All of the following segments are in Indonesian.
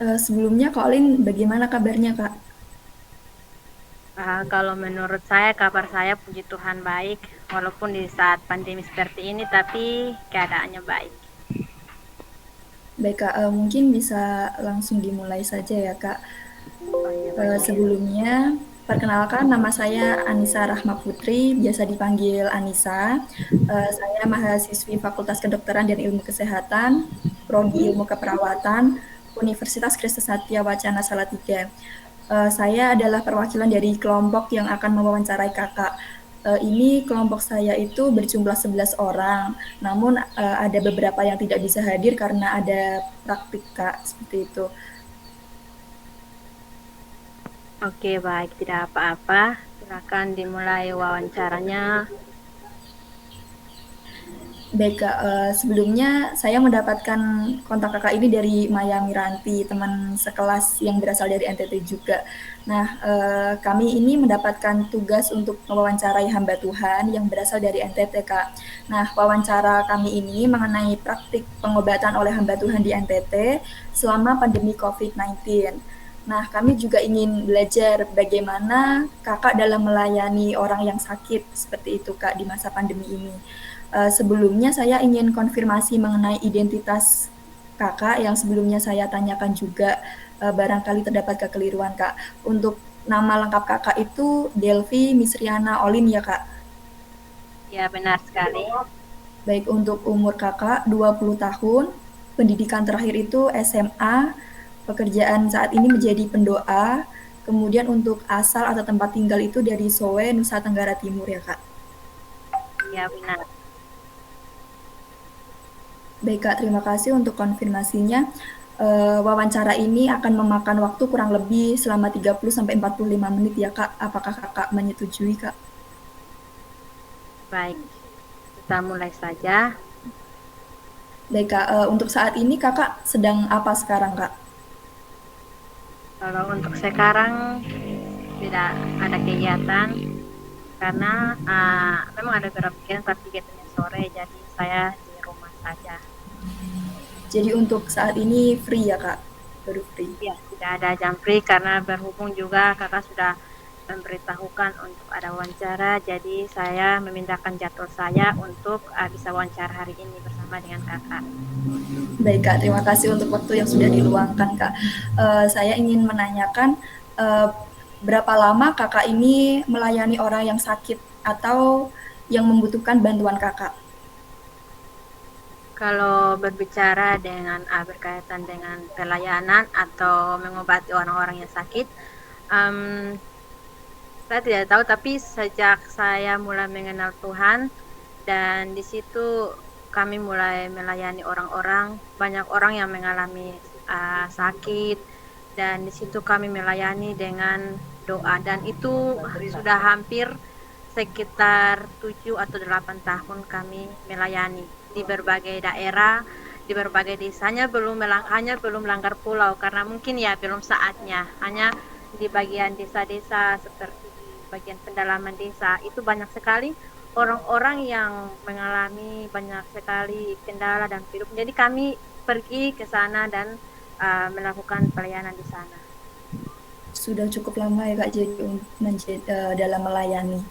Sebelumnya Kak Olin bagaimana kabarnya Kak? Kalau menurut saya, kabar saya puji Tuhan baik, walaupun di saat pandemi seperti ini, tapi keadaannya baik. Baik Kak, mungkin bisa langsung dimulai saja ya Kak. Oh iya boleh. Sebelumnya, perkenalkan nama saya Anissa Rahma Putri, biasa dipanggil Anissa. Saya mahasiswi Fakultas Kedokteran dan Ilmu Kesehatan, Prodi Ilmu Keperawatan, Universitas Kristus Satya Wacana Salatiga. Saya adalah perwakilan dari kelompok yang akan mewawancarai kakak. Ini kelompok saya itu berjumlah 11 orang, namun ada beberapa yang tidak bisa hadir karena ada praktik kak, seperti itu. Oke baik, tidak apa-apa. Silakan dimulai wawancaranya. Baik Kak, sebelumnya saya mendapatkan kontak Kakak ini dari Maya Miranti, teman sekelas yang berasal dari NTT juga. Nah, kami ini mendapatkan tugas untuk mewawancarai hamba Tuhan yang berasal dari NTT, Kak. Nah, wawancara kami ini mengenai praktik pengobatan oleh hamba Tuhan di NTT selama pandemi COVID-19. Nah, kami juga ingin belajar bagaimana Kakak dalam melayani orang yang sakit seperti itu, Kak, di masa pandemi ini. Sebelumnya saya ingin konfirmasi mengenai identitas Kakak yang sebelumnya saya tanyakan juga, barangkali terdapat kekeliruan, Kak. Untuk nama lengkap Kakak itu Delvi Misriana Olin ya, Kak? Ya benar sekali. Baik, untuk umur Kakak 20 tahun, pendidikan terakhir itu SMA, pekerjaan saat ini menjadi pendoa, kemudian untuk asal atau tempat tinggal itu dari Sowe, Nusa Tenggara Timur ya, Kak? Ya benar. Baik Kak, terima kasih untuk konfirmasinya. Wawancara ini akan memakan waktu kurang lebih selama 30 sampai 45 menit ya Kak. Apakah Kakak menyetujui Kak? Baik, kita mulai saja. Baik Kak, untuk saat ini Kakak sedang apa sekarang Kak? Kalau untuk sekarang tidak ada kegiatan karena memang ada beberapa kegiatan tapi kegiatannya sore, jadi saya di rumah saja. Jadi untuk saat ini free ya Kak? Baru free. Ya, tidak ada jam free karena berhubung juga kakak sudah memberitahukan untuk ada wawancara, jadi saya memindahkan jadwal saya untuk bisa wawancara hari ini bersama dengan kakak. Baik Kak, terima kasih untuk waktu yang sudah diluangkan Kak. Saya ingin menanyakan eh, berapa lama Kakak ini melayani orang yang sakit atau yang membutuhkan bantuan Kakak? Kalau berbicara dengan berkaitan dengan pelayanan atau mengobati orang-orang yang sakit, um, saya tidak tahu, tapi sejak saya mulai mengenal Tuhan dan di situ kami mulai melayani orang-orang, banyak orang yang mengalami sakit dan di situ kami melayani dengan doa dan itu sudah hampir sekitar 7 atau 8 tahun kami melayani di berbagai daerah, di berbagai desanya hanya belum langgar pulau karena mungkin ya belum saatnya. Hanya di bagian desa-desa seperti di bagian pendalaman desa itu banyak sekali orang-orang yang mengalami banyak sekali kendala dan hidup. Jadi kami pergi ke sana dan melakukan pelayanan di sana. Sudah cukup lama ya Kak jadi dalam melayani.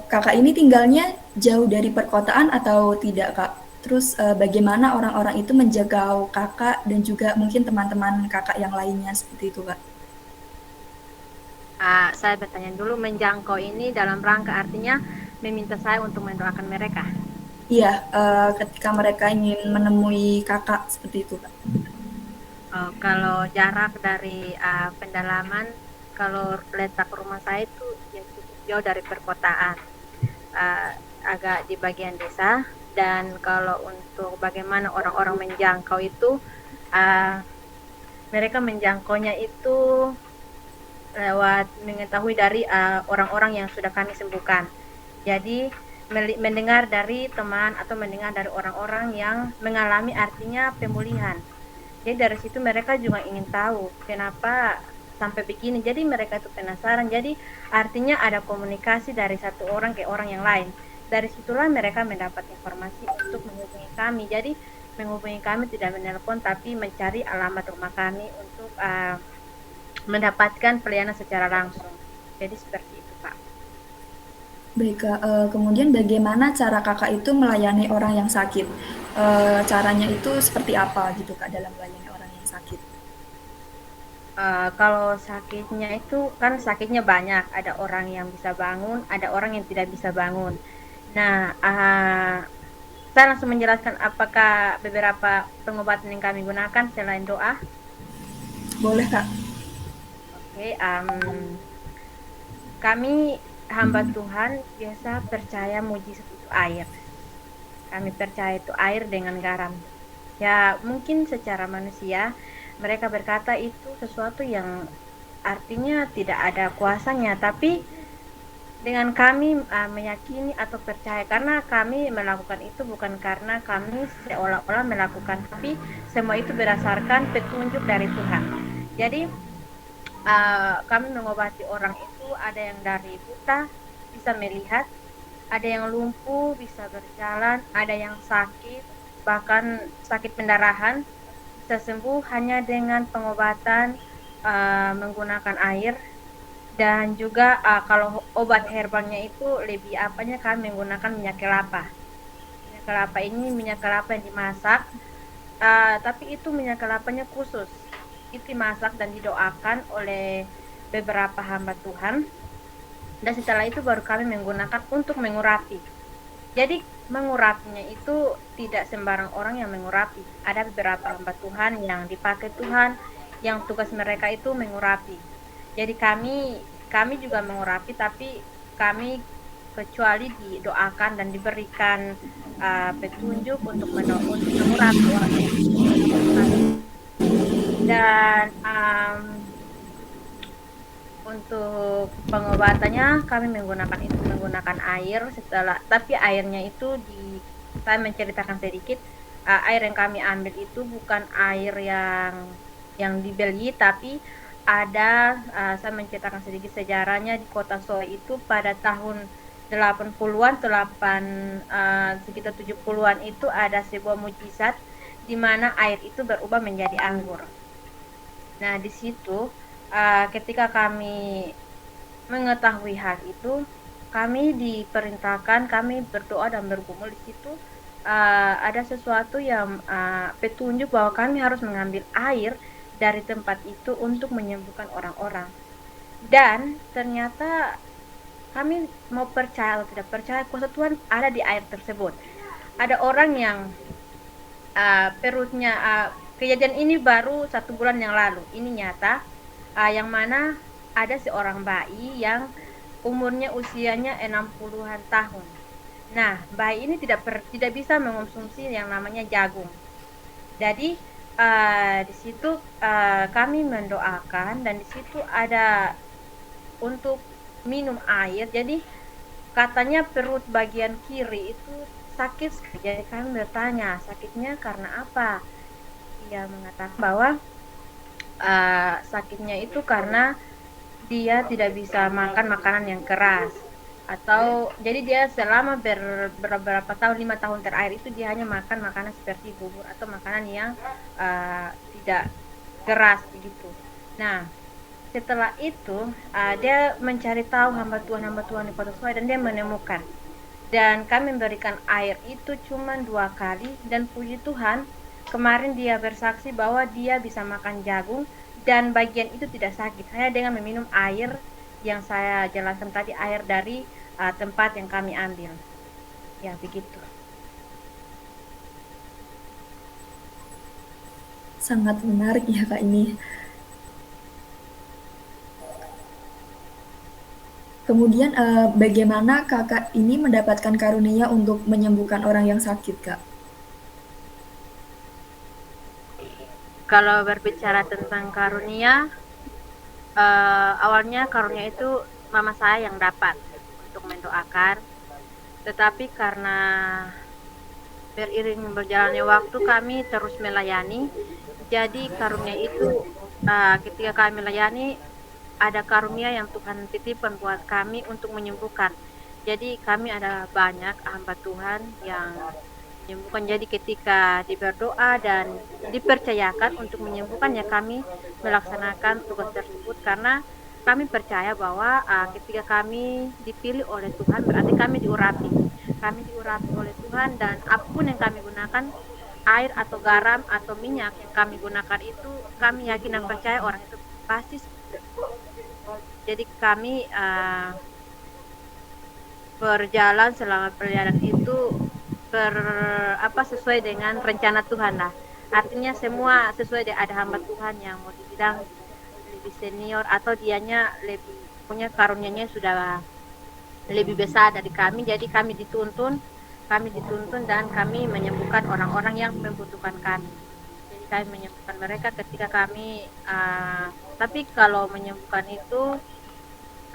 Kakak ini tinggalnya jauh dari perkotaan atau tidak Kak? Terus bagaimana orang-orang itu menjangkau Kakak dan juga mungkin teman-teman Kakak yang lainnya seperti itu Kak? Saya bertanya dulu, menjangkau ini dalam rangka artinya meminta saya untuk mendoakan mereka. Iya, ketika mereka ingin menemui Kakak seperti itu Kak. Kalau jarak dari pendalaman, kalau letak rumah saya itu ya cukup jauh dari perkotaan, uh, agak di bagian desa. Dan kalau untuk bagaimana orang-orang menjangkau itu, uh, mereka menjangkaunya itu lewat mengetahui dari orang-orang yang sudah kami sembuhkan. Jadi mendengar dari teman atau mendengar dari orang-orang yang mengalami artinya pemulihan. Jadi dari situ mereka juga ingin tahu kenapa sampai begini. Jadi mereka itu penasaran. Jadi artinya ada komunikasi dari satu orang ke orang yang lain. Dari situlah mereka mendapat informasi untuk menghubungi kami. Jadi menghubungi kami, tidak menelpon, tapi mencari alamat rumah kami untuk mendapatkan pelayanan secara langsung. Jadi seperti itu, Pak. Baik, Kak. Kemudian bagaimana cara Kakak itu melayani orang yang sakit? Caranya itu seperti apa gitu, Kak, dalam melayani orang yang sakit? Kalau sakitnya itu kan sakitnya banyak, ada orang yang bisa bangun, ada orang yang tidak bisa bangun. Nah, saya langsung menjelaskan apakah beberapa pengobatan yang kami gunakan selain doa. Boleh, Kak? Oke, kami hamba Tuhan biasa percaya mujizat itu air. Kami percaya itu air dengan garam. Ya, mungkin secara manusia mereka berkata itu sesuatu yang artinya tidak ada kuasanya, tapi dengan kami meyakini atau percaya, karena kami melakukan itu bukan karena kami seolah-olah melakukan, tapi semua itu berdasarkan petunjuk dari Tuhan. Jadi kami mengobati orang itu, ada yang dari buta bisa melihat, ada yang lumpuh bisa berjalan, ada yang sakit bahkan sakit pendarahan bisa sembuh hanya dengan pengobatan menggunakan air. Dan juga kalau obat herbalnya itu lebih apanya, kami menggunakan minyak kelapa. Minyak kelapa ini minyak kelapa yang dimasak, tapi itu minyak kelapanya khusus. Itu dimasak dan didoakan oleh beberapa hamba Tuhan. Dan setelah itu baru kami menggunakan untuk mengurapi. Jadi mengurapinya itu tidak sembarang orang yang mengurapi. Ada beberapa hamba Tuhan yang dipakai Tuhan, yang tugas mereka itu mengurapi. Jadi kami juga mengurapi, tapi kami kecuali didoakan dan diberikan petunjuk untuk mengurapi orang itu. Dan untuk pengobatannya kami menggunakan air, tapi airnya itu saya menceritakan sedikit. Air yang kami ambil itu bukan air yang dibeli, tapi ada saya menceritakan sedikit sejarahnya. Di kota Solo itu pada tahun 80-an, sekitar 70-an itu ada sebuah mujizat di mana air itu berubah menjadi anggur. Nah, di situ ketika kami mengetahui hal itu, kami diperintahkan, kami berdoa dan bergumul di situ. Ada sesuatu yang petunjuk bahwa kami harus mengambil air dari tempat itu untuk menyembuhkan orang-orang. Dan ternyata kami mau percaya atau tidak percaya, kuasa Tuhan ada di air tersebut. Ada orang yang perutnya, kejadian ini baru 1 bulan yang lalu, ini nyata, yang mana ada seorang bayi yang umurnya usianya 60-an tahun. Nah, bayi ini tidak bisa mengonsumsi yang namanya jagung. Jadi di situ kami mendoakan, dan di situ ada untuk minum air. Jadi katanya perut bagian kiri itu sakit sekali. Jadi kami bertanya, sakitnya karena apa? Dia mengatakan bahwa sakitnya itu karena dia tidak bisa makan makanan yang keras, atau jadi dia selama beberapa tahun, 5 tahun terakhir itu dia hanya makan makanan seperti bubur atau makanan yang tidak keras begitu. Nah, setelah itu dia mencari tahu hamba Tuhan di Kota Suai, dan dia menemukan, dan kami memberikan air itu cuma 2 kali, dan puji Tuhan kemarin dia bersaksi bahwa dia bisa makan jagung dan bagian itu tidak sakit, hanya dengan meminum air yang saya jelaskan tadi, air dari tempat yang kami ambil. Ya, begitu. Sangat menarik ya, Kak, ini. Kemudian bagaimana Kakak ini mendapatkan karunia untuk menyembuhkan orang yang sakit, Kak? Kalau berbicara tentang karunia, awalnya karunia itu mama saya yang dapat untuk mendoakan, tetapi karena beriring berjalannya waktu kami terus melayani, jadi karunia itu ketika kami melayani, ada karunia yang Tuhan titipkan buat kami untuk menyembuhkan. Jadi kami ada banyak hamba Tuhan yang menyembuhkan. Jadi ketika berdoa dan dipercayakan untuk menyembuhkan, ya kami melaksanakan tugas tersebut karena kami percaya bahwa ketika kami dipilih oleh Tuhan berarti kami diurapi. Kami diurapi oleh Tuhan, dan apapun yang kami gunakan, air atau garam atau minyak yang kami gunakan itu, kami yakin dan percaya orang itu pasti. Jadi kami berjalan selama perjalanan itu ber sesuai dengan rencana Tuhan lah. Artinya semua sesuai, ada hamba Tuhan yang mau dibilang lebih senior atau dianya lebih punya karunianya sudah lebih besar dari kami, jadi kami dituntun dan kami menyembuhkan orang-orang yang membutuhkan kami. Jadi kami menyembuhkan mereka ketika kami tapi kalau menyembuhkan itu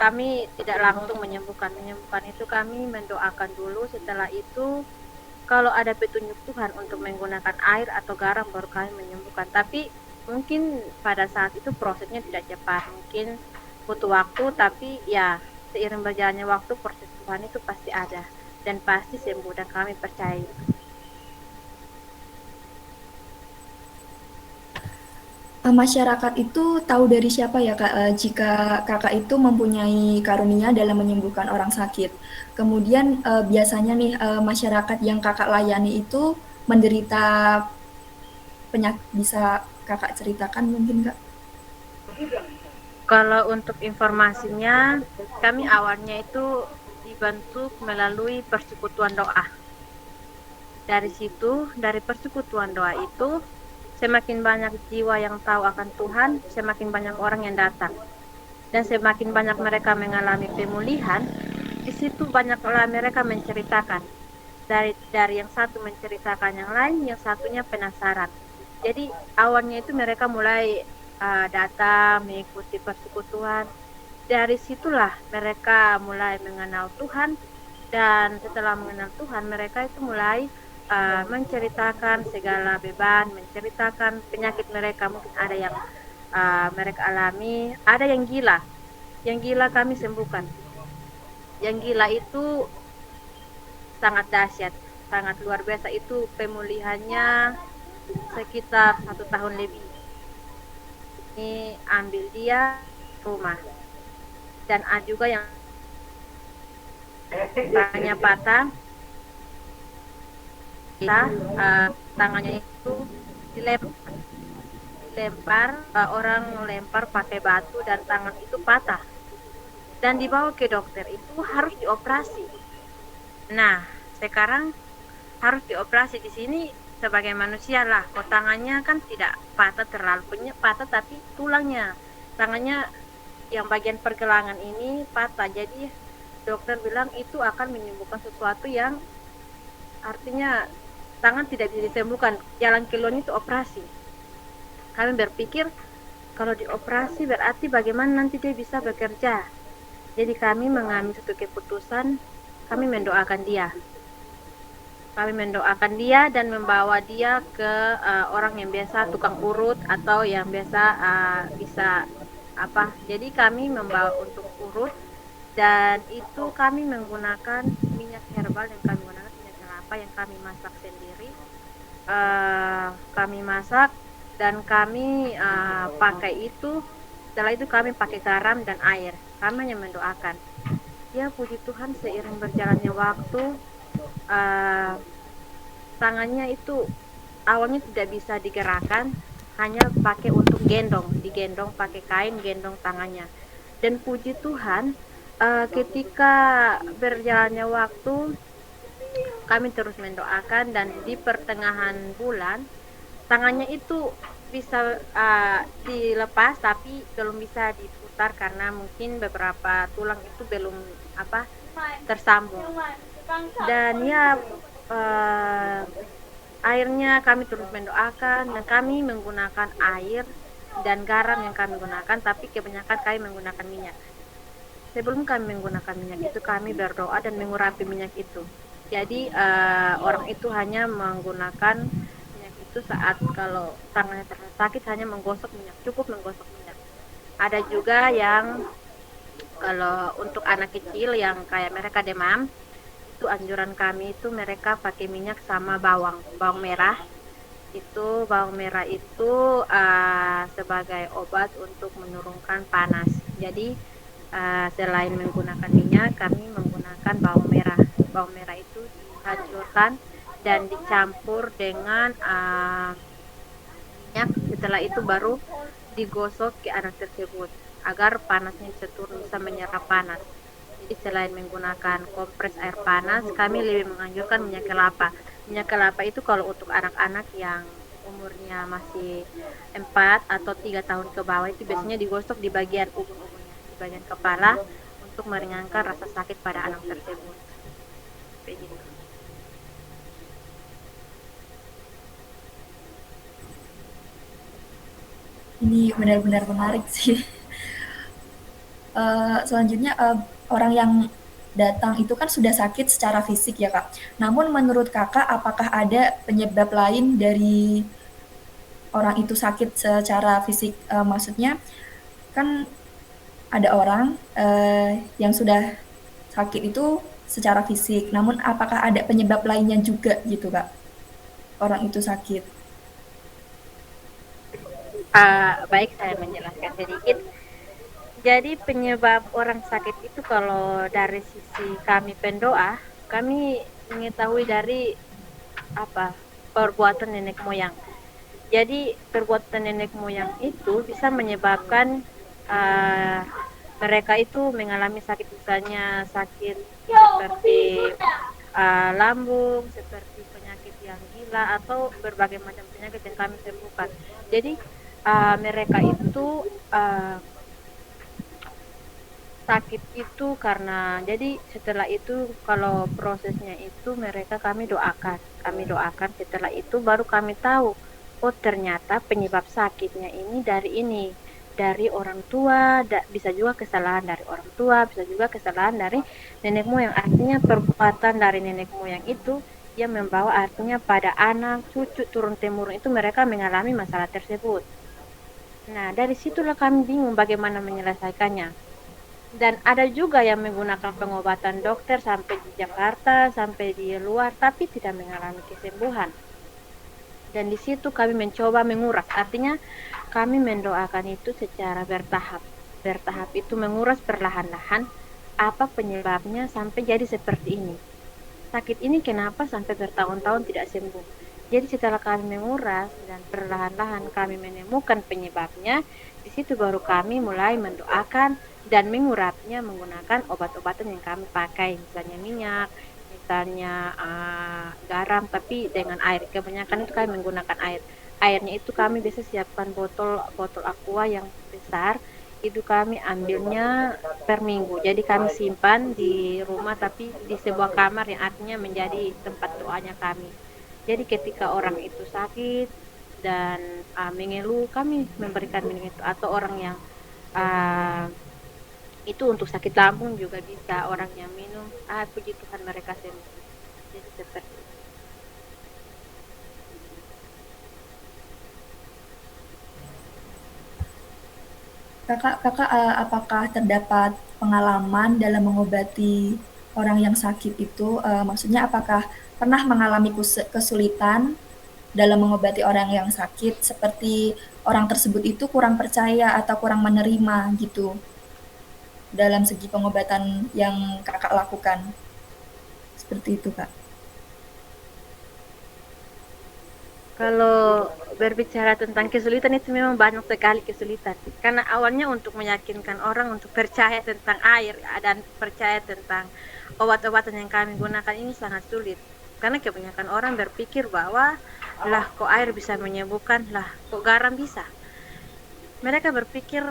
kami tidak langsung menyembuhkan. Menyembuhkan itu kami mendoakan dulu, setelah itu kalau ada petunjuk Tuhan untuk menggunakan air atau garam baru kami menyembuhkan. Tapi mungkin pada saat itu prosesnya tidak cepat, mungkin butuh waktu, tapi ya seiring berjalannya waktu proses Tuhan itu pasti ada dan pasti sembuh, dan kami percaya. Masyarakat itu tahu dari siapa ya Kak, jika Kakak itu mempunyai karunia dalam menyembuhkan orang sakit? Kemudian, biasanya nih, masyarakat yang Kakak layani itu menderita bisa Kakak ceritakan mungkin, Kak? Kalau untuk informasinya, kami awalnya itu dibentuk melalui persekutuan doa. Dari situ, dari persekutuan doa itu, semakin banyak jiwa yang tahu akan Tuhan, semakin banyak orang yang datang. Dan semakin banyak mereka mengalami pemulihan, di situ banyaklah mereka menceritakan. Dari yang satu menceritakan yang lain, yang satunya penasaran. Jadi awalnya itu mereka mulai datang mengikuti persekutuan. Dari situlah mereka mulai mengenal Tuhan, dan setelah mengenal Tuhan mereka itu mulai menceritakan segala beban, menceritakan penyakit mereka. Mungkin ada yang mereka alami, ada yang gila. Yang gila kami sembuhkan. Yang gila itu sangat dahsyat, sangat luar biasa, itu pemulihannya sekitar 1 tahun lebih. Ini ambil dia rumah, dan ada juga yang tangannya patah, tangannya itu dilempar, orang melempar pakai batu dan tangan itu patah dan dibawa ke dokter, itu harus dioperasi. Nah, sekarang harus dioperasi di sini sebagai manusia lah. Kok tangannya kan tidak patah terlalu patah, tapi tulangnya, tangannya yang bagian pergelangan ini patah. Jadi dokter bilang itu akan menyembuhkan sesuatu yang artinya tangan tidak bisa disembuhkan. Jalan keluarnya itu operasi. Kami berpikir kalau dioperasi berarti bagaimana nanti dia bisa bekerja. Jadi kami mengambil satu keputusan, kami mendoakan dia. Kami mendoakan dia dan membawa dia ke orang yang biasa tukang urut atau yang biasa bisa apa. Jadi kami membawa untuk urut, dan itu kami menggunakan minyak herbal yang kami gunakan, minyak kelapa yang kami masak sendiri. Kami masak dan kami pakai itu. Setelah itu kami pakai garam dan air. Kami hanya mendoakan. Ya puji Tuhan, seiring berjalannya waktu, tangannya itu awalnya tidak bisa digerakkan, hanya pakai untuk digendong pakai kain, gendong tangannya. Dan puji Tuhan, ketika berjalannya waktu, kami terus mendoakan, dan di pertengahan bulan tangannya itu bisa dilepas, tapi belum bisa diputar karena mungkin beberapa tulang itu belum tersambung. Dan ya airnya kami terus mendoakan, dan kami menggunakan air dan garam yang kami gunakan, tapi kebanyakan kami menggunakan minyak. Sebelum kami menggunakan minyak itu, kami berdoa dan mengurapi minyak itu. Jadi orang itu hanya menggunakan minyak itu saat kalau tangannya terasa sakit, hanya menggosok minyak, cukup menggosok minyak. Ada juga yang kalau untuk anak kecil yang kayak mereka demam, itu anjuran kami itu mereka pakai minyak sama bawang merah. Itu bawang merah itu sebagai obat untuk menurunkan panas. Jadi selain menggunakan minyak, kami menggunakan bawang merah. Bawang merah itu dihancurkan dan dicampur dengan minyak. Setelah itu baru digosok ke anak tersebut agar panasnya bisa turun, bisa menyerap panas. Jadi selain menggunakan kompres air panas, kami lebih menganjurkan minyak kelapa. Minyak kelapa itu kalau untuk anak-anak yang umurnya masih 4 atau 3 tahun ke bawah itu biasanya digosok di bagian ubun-ubunnya, di bagian kepala untuk meringankan rasa sakit pada anak tersebut. Begitu. Ini benar-benar menarik sih. Selanjutnya orang yang datang itu kan sudah sakit secara fisik ya kak. Namun menurut kakak apakah ada penyebab lain dari orang itu sakit secara fisik? Maksudnya kan ada orang yang sudah sakit itu secara fisik. Namun apakah ada penyebab lainnya juga gitu kak? Orang itu sakit. Baik, saya menjelaskan sedikit. Jadi penyebab orang sakit itu kalau dari sisi kami pendoa, kami mengetahui dari apa perbuatan nenek moyang. Jadi perbuatan nenek moyang itu bisa menyebabkan uh, mereka itu mengalami sakit, misalnya sakit seperti lambung, seperti penyakit yang gila atau berbagai macam penyakit yang kami sembuhkan. Jadi mereka itu uh, sakit itu karena jadi setelah itu kalau prosesnya itu mereka kami doakan setelah itu baru kami tahu oh ternyata penyebab sakitnya ini dari orang tua, bisa juga kesalahan dari orang tua, bisa juga kesalahan dari nenek moyang. Artinya perbuatan dari nenek moyang itu yang membawa artinya pada anak cucu turun temurun itu mereka mengalami masalah tersebut. Nah dari situlah kami bingung bagaimana menyelesaikannya. Dan ada juga yang menggunakan pengobatan dokter sampai di Jakarta, sampai di luar, tapi tidak mengalami kesembuhan. Dan di situ kami mencoba menguras, artinya kami mendoakan itu secara bertahap. Bertahap itu menguras perlahan-lahan apa penyebabnya sampai jadi seperti ini. Sakit ini kenapa sampai bertahun-tahun tidak sembuh. Jadi setelah kami menguras dan perlahan-lahan kami menemukan penyebabnya, di situ baru kami mulai mendoakan dan mengurapnya menggunakan obat-obatan yang kami pakai, misalnya minyak, misalnya garam, tapi dengan air. Kebanyakan itu kami menggunakan air. Airnya itu kami biasa siapkan botol aqua yang besar, itu kami ambilnya per minggu. Jadi kami simpan di rumah tapi di sebuah kamar yang artinya menjadi tempat doanya kami. Jadi ketika orang itu sakit dan mengeluh, kami memberikan minum itu. Atau orang yang uh, itu untuk sakit lambung juga bisa orang yang minum. Puji Tuhan mereka sembuh. Jadi seperti itu. Kakak apakah terdapat pengalaman dalam mengobati orang yang sakit itu? Maksudnya apakah pernah mengalami kesulitan dalam mengobati orang yang sakit seperti orang tersebut itu kurang percaya atau kurang menerima gitu dalam segi pengobatan yang kakak lakukan? Seperti itu kak. Kalau berbicara tentang kesulitan itu memang banyak sekali kesulitan. Karena awalnya untuk meyakinkan orang untuk percaya tentang air dan percaya tentang obat-obatan yang kami gunakan ini sangat sulit. Karena kebanyakan orang berpikir bahwa lah kok air bisa menyembuhkan, lah kok garam bisa. Mereka berpikir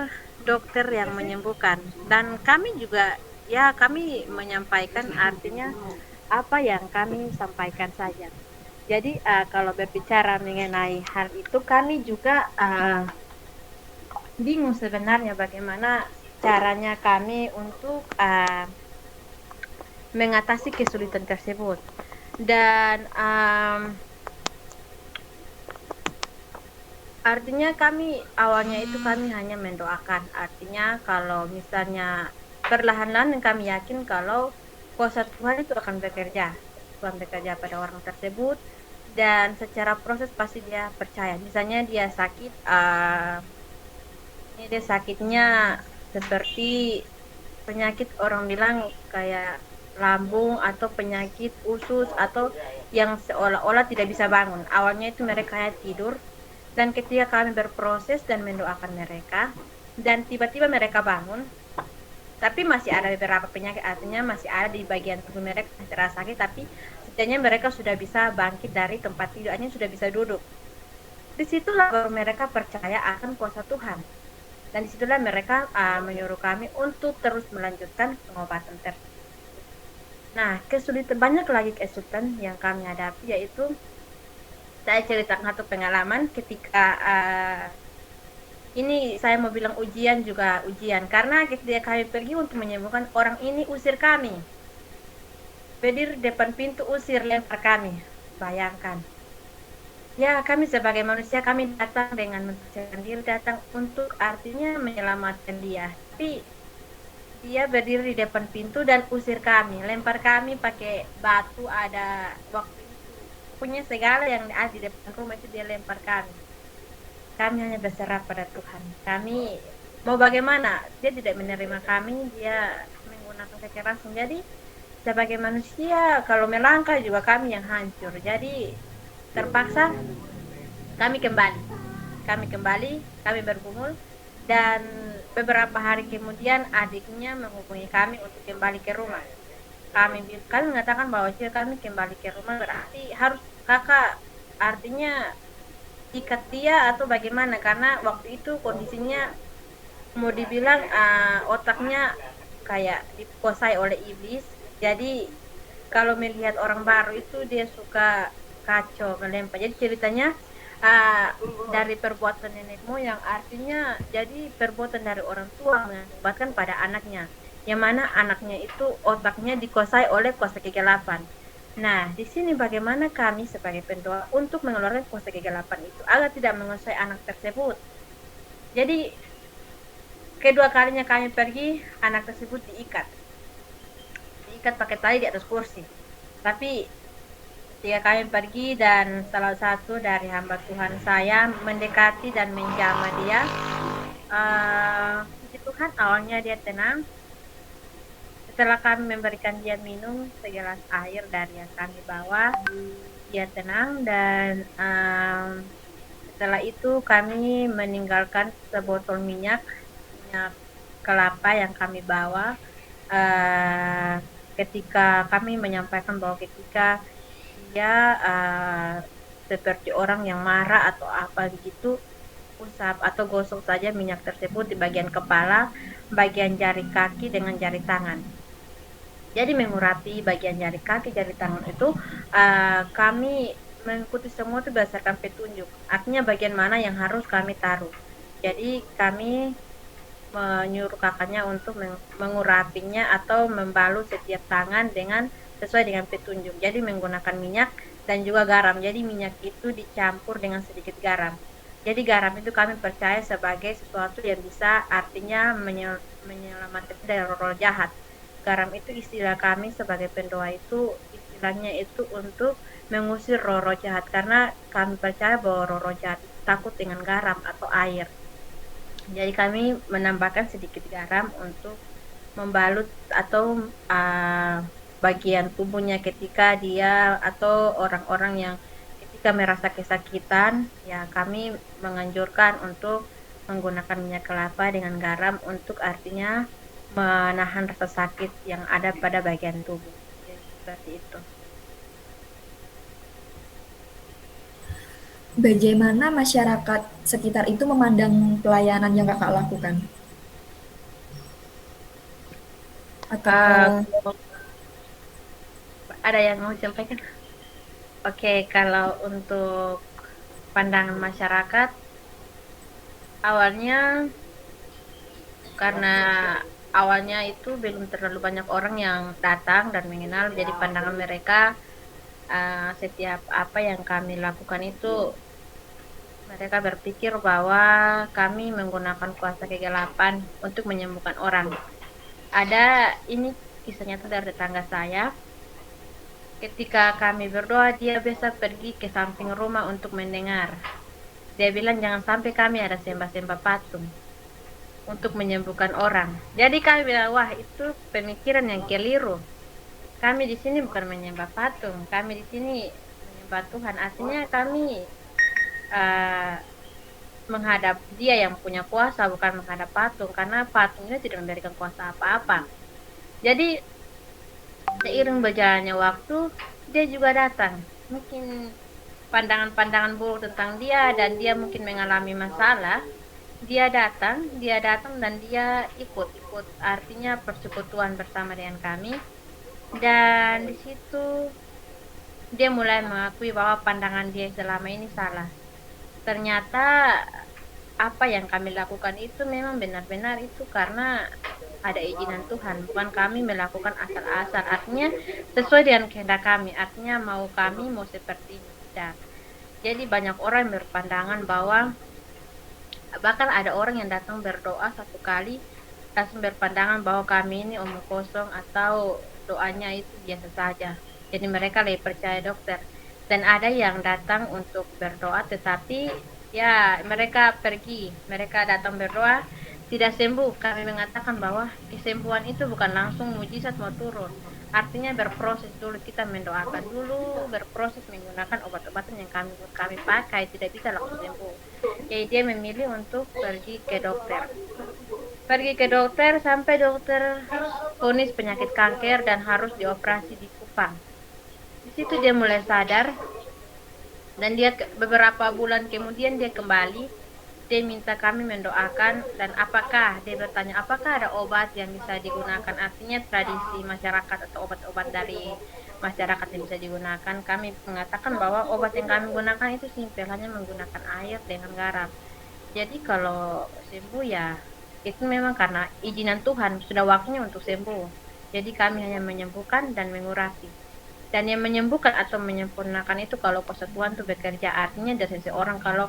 dokter yang menyembuhkan. Dan kami juga ya kami menyampaikan artinya apa yang kami sampaikan saja. Jadi kalau berbicara mengenai hal itu kami juga bingung sebenarnya bagaimana caranya kami untuk mengatasi kesulitan tersebut. Dan artinya kami awalnya itu kami hanya mendoakan. Artinya kalau misalnya perlahan-lahan kami yakin kalau kuasa Tuhan itu akan bekerja. Tuhan bekerja pada orang tersebut dan secara proses pasti dia percaya. Misalnya dia sakit, ini dia sakitnya seperti penyakit orang bilang kayak lambung atau penyakit usus atau yang seolah-olah tidak bisa bangun. Awalnya itu mereka tidur dan ketika kami berproses dan mendoakan mereka dan tiba-tiba mereka bangun, tapi masih ada beberapa penyakit, artinya masih ada di bagian tubuh mereka yang terasa sakit, tapi setidaknya mereka sudah bisa bangkit dari tempat tidurnya, sudah bisa duduk. Disitulah baru mereka percaya akan kuasa Tuhan. Dan disitulah mereka menyuruh kami untuk terus melanjutkan pengobatan tersebut. Nah, kesulitan banyak lagi kesulitan yang kami hadapi, yaitu saya ceritakan satu pengalaman ketika ini saya mau bilang ujian juga ujian, karena ketika kami pergi untuk menyembuhkan orang ini usir kami, berdiri depan pintu usir lempar kami. Bayangkan. Ya, kami sebagai manusia kami datang dengan mempersiapkan diri, datang untuk artinya menyelamatkan dia. Tapi dia berdiri di depan pintu dan usir kami, lempar kami pakai batu, ada waktu itu punya segala yang ada di depan rumah itu dia lempar kami. Kami hanya berserah pada Tuhan. Kami mau bagaimana? Dia tidak menerima kami, dia menggunakan kekerasan. Jadi sebagai manusia kalau melangkah juga kami yang hancur. Jadi terpaksa kami kembali. Kami bergumul dan beberapa hari kemudian adiknya menghubungi kami untuk kembali ke rumah. Kami mengatakan bahwa jika kami kembali ke rumah berarti harus kakak artinya ikat dia atau bagaimana, karena waktu itu kondisinya mau dibilang otaknya kayak dikuasai oleh iblis. Jadi kalau melihat orang baru itu dia suka kacau, melempar. Jadi ceritanya dari perbuatan nenek moyang, artinya jadi perbuatan dari orang tua mengakibatkan pada anaknya, yang mana anaknya itu otaknya dikuasai oleh kuasa kegelapan. Nah, di sini bagaimana kami sebagai pendoa untuk mengeluarkan kuasa kegelapan itu agar tidak menguasai anak tersebut. Jadi kedua kalinya kami pergi, anak tersebut diikat pakai tali di atas kursi. Tapi ketika kami pergi dan salah satu dari hamba Tuhan saya mendekati dan menjamah dia, puji Tuhan awalnya dia tenang. Setelah kami memberikan dia minum segelas air dari yang kami bawa, dia tenang dan setelah itu kami meninggalkan sebotol minyak kelapa yang kami bawa. Ketika kami menyampaikan bahwa ketika dia seperti orang yang marah atau apa begitu, usap atau gosok saja minyak tersebut di bagian kepala, bagian jari kaki dengan jari tangan. Jadi mengurapi bagian jari kaki, jari tangan itu kami mengikuti semua itu berdasarkan petunjuk. Artinya bagian mana yang harus kami taruh. Jadi kami menyuruh kakaknya untuk mengurapinya atau membalut setiap tangan dengan sesuai dengan petunjuk. Jadi menggunakan minyak dan juga garam. Jadi minyak itu dicampur dengan sedikit garam. Jadi garam itu kami percaya sebagai sesuatu yang bisa artinya menyelamatkan dari roh jahat. Garam itu istilah kami sebagai pendoa itu istilahnya itu untuk mengusir roh-roh jahat, karena kami percaya bahwa roh-roh jahat takut dengan garam atau air. Jadi kami menambahkan sedikit garam untuk membalut atau bagian tubuhnya ketika dia atau orang-orang yang ketika merasa kesakitan, ya kami menganjurkan untuk menggunakan minyak kelapa dengan garam untuk artinya menahan rasa sakit yang ada pada bagian tubuh. Jadi seperti itu. Bagaimana masyarakat sekitar itu memandang pelayanan yang kakak lakukan? Uh, Apakah ada yang mau sampaikan? Oke, kalau untuk pandangan masyarakat, awalnya karena awalnya itu belum terlalu banyak orang yang datang dan mengenal, jadi pandangan mereka setiap apa yang kami lakukan itu mereka berpikir bahwa kami menggunakan kuasa kegelapan untuk menyembuhkan orang. Ada ini kisah nyata dari tetangga saya. Ketika kami berdoa, dia biasa pergi ke samping rumah untuk mendengar. Dia bilang jangan sampai kami ada sembah-sembah patung untuk menyembuhkan orang. Jadi kami bilang, wah itu pemikiran yang keliru. Kami di sini bukan menyembah patung, kami di sini menyembah Tuhan. Artinya kami uh, menghadap Dia yang punya kuasa, bukan menghadap patung, karena patungnya tidak memberikan kuasa apa-apa. Jadi seiring berjalannya waktu, dia juga datang. Mungkin pandangan-pandangan buruk tentang dia dan dia mungkin mengalami masalah. Dia datang dan dia ikut artinya persekutuan bersama dengan kami. Dan di situ dia mulai mengakui bahwa pandangan dia selama ini salah. Ternyata apa yang kami lakukan itu memang benar-benar itu karena ada izinan Tuhan, bukan kami melakukan asal-asal. Artinya sesuai dengan kehendak kami, artinya mau kami mau seperti ini tidak. Jadi banyak orang yang berpandangan bahwa bahkan ada orang yang datang berdoa satu kali langsung berpandangan bahwa kami ini omong kosong atau doanya itu biasa saja. Jadi mereka lebih percaya dokter. Dan ada yang datang untuk berdoa tetapi ya mereka datang berdoa tidak sembuh. Kami mengatakan bahwa kesembuhan itu bukan langsung mujizat mau turun. Artinya berproses dulu, kita mendoakan dulu, berproses menggunakan obat-obatan yang kami pakai, tidak bisa langsung sembuh. Jadi dia memilih untuk pergi ke dokter sampai dokter vonis penyakit kanker dan harus dioperasi di Kupang. Di situ dia mulai sadar dan dia beberapa bulan kemudian dia kembali. Dia minta kami mendoakan dan dia bertanya apakah ada obat yang bisa digunakan, artinya tradisi masyarakat atau obat-obat dari masyarakat yang bisa digunakan. Kami mengatakan bahwa obat yang kami gunakan itu simpel, hanya menggunakan air dengan garam. Jadi kalau sembuh ya itu memang karena izinan Tuhan, sudah waktunya untuk sembuh. Jadi kami hanya menyembuhkan dan mengurapi. Dan yang menyembuhkan atau menyempurnakan itu kalau kuasa Tuhan itu bekerja, artinya dari seseorang kalau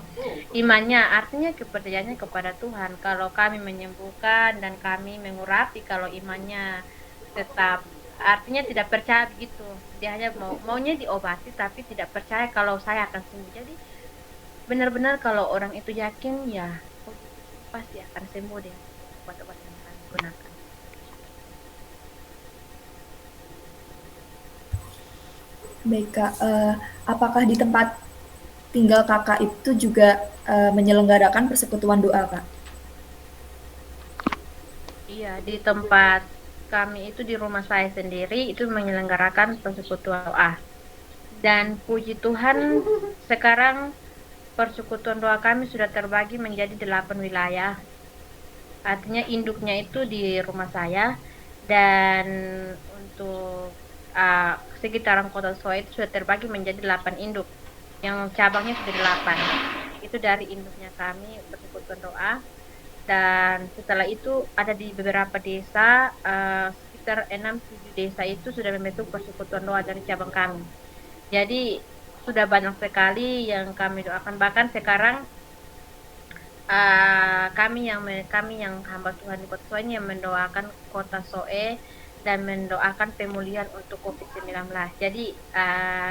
imannya, artinya kepercayaannya kepada Tuhan. Kalau kami menyembuhkan dan kami mengurapi, kalau imannya tetap artinya tidak percaya begitu, dia hanya maunya diobati tapi tidak percaya kalau saya akan sembuh. Jadi benar-benar kalau orang itu yakin ya pasti akan sembuh deh obat-obat yang kami gunakan. Baik Kak, apakah di tempat tinggal Kakak itu juga menyelenggarakan persekutuan doa Kak? Iya, di tempat kami itu di rumah saya sendiri itu menyelenggarakan persekutuan doa. Dan puji Tuhan sekarang persekutuan doa kami sudah terbagi menjadi 8 wilayah. Artinya induknya itu di rumah saya dan untuk sekitaran kota Soe itu sudah terbagi menjadi 8 induk. Yang cabangnya sudah 8. Itu dari induknya kami persekutuan doa. Dan setelah itu ada di beberapa desa sekitar 6-7 desa itu sudah membentuk persekutuan doa dari cabang kami. Jadi sudah banyak sekali yang kami doakan, bahkan sekarang kami yang hamba Tuhan di Kota Soe ini yang mendoakan Kota Soe dan mendoakan pemulihan untuk COVID-19. Jadi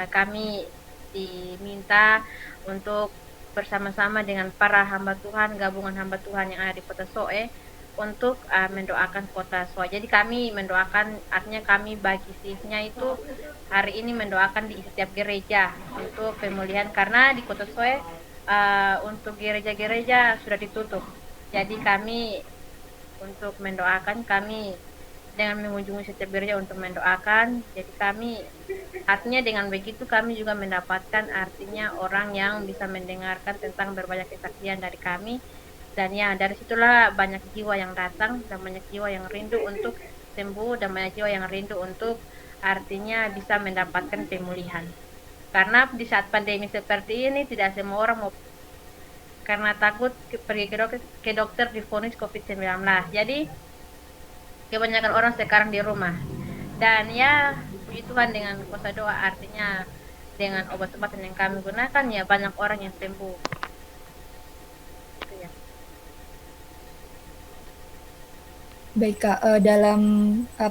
kami diminta untuk bersama-sama dengan para hamba Tuhan, gabungan hamba Tuhan yang ada di Kota Soe untuk mendoakan Kota Soe. Jadi kami mendoakan, artinya kami bagi shiftnya itu hari ini mendoakan di setiap gereja untuk pemulihan karena di Kota Soe untuk gereja-gereja sudah ditutup. Jadi kami untuk mendoakan, kami dengan mengunjungi setiap gereja untuk mendoakan. Jadi kami artinya dengan begitu kami juga mendapatkan artinya orang yang bisa mendengarkan tentang berbagai kesaksian dari kami. Dan ya dari situlah banyak jiwa yang datang dan banyak jiwa yang rindu untuk sembuh dan banyak jiwa yang rindu untuk artinya bisa mendapatkan pemulihan. Karena di saat pandemi seperti ini tidak semua orang mau karena takut pergi ke dokter divonis COVID-19. Jadi kebanyakan orang sekarang di rumah. Dan ya puji Tuhan dengan kuasa doa, artinya dengan obat-obatan yang kami gunakan ya banyak orang yang sembuh. Itu ya. Baik Kak,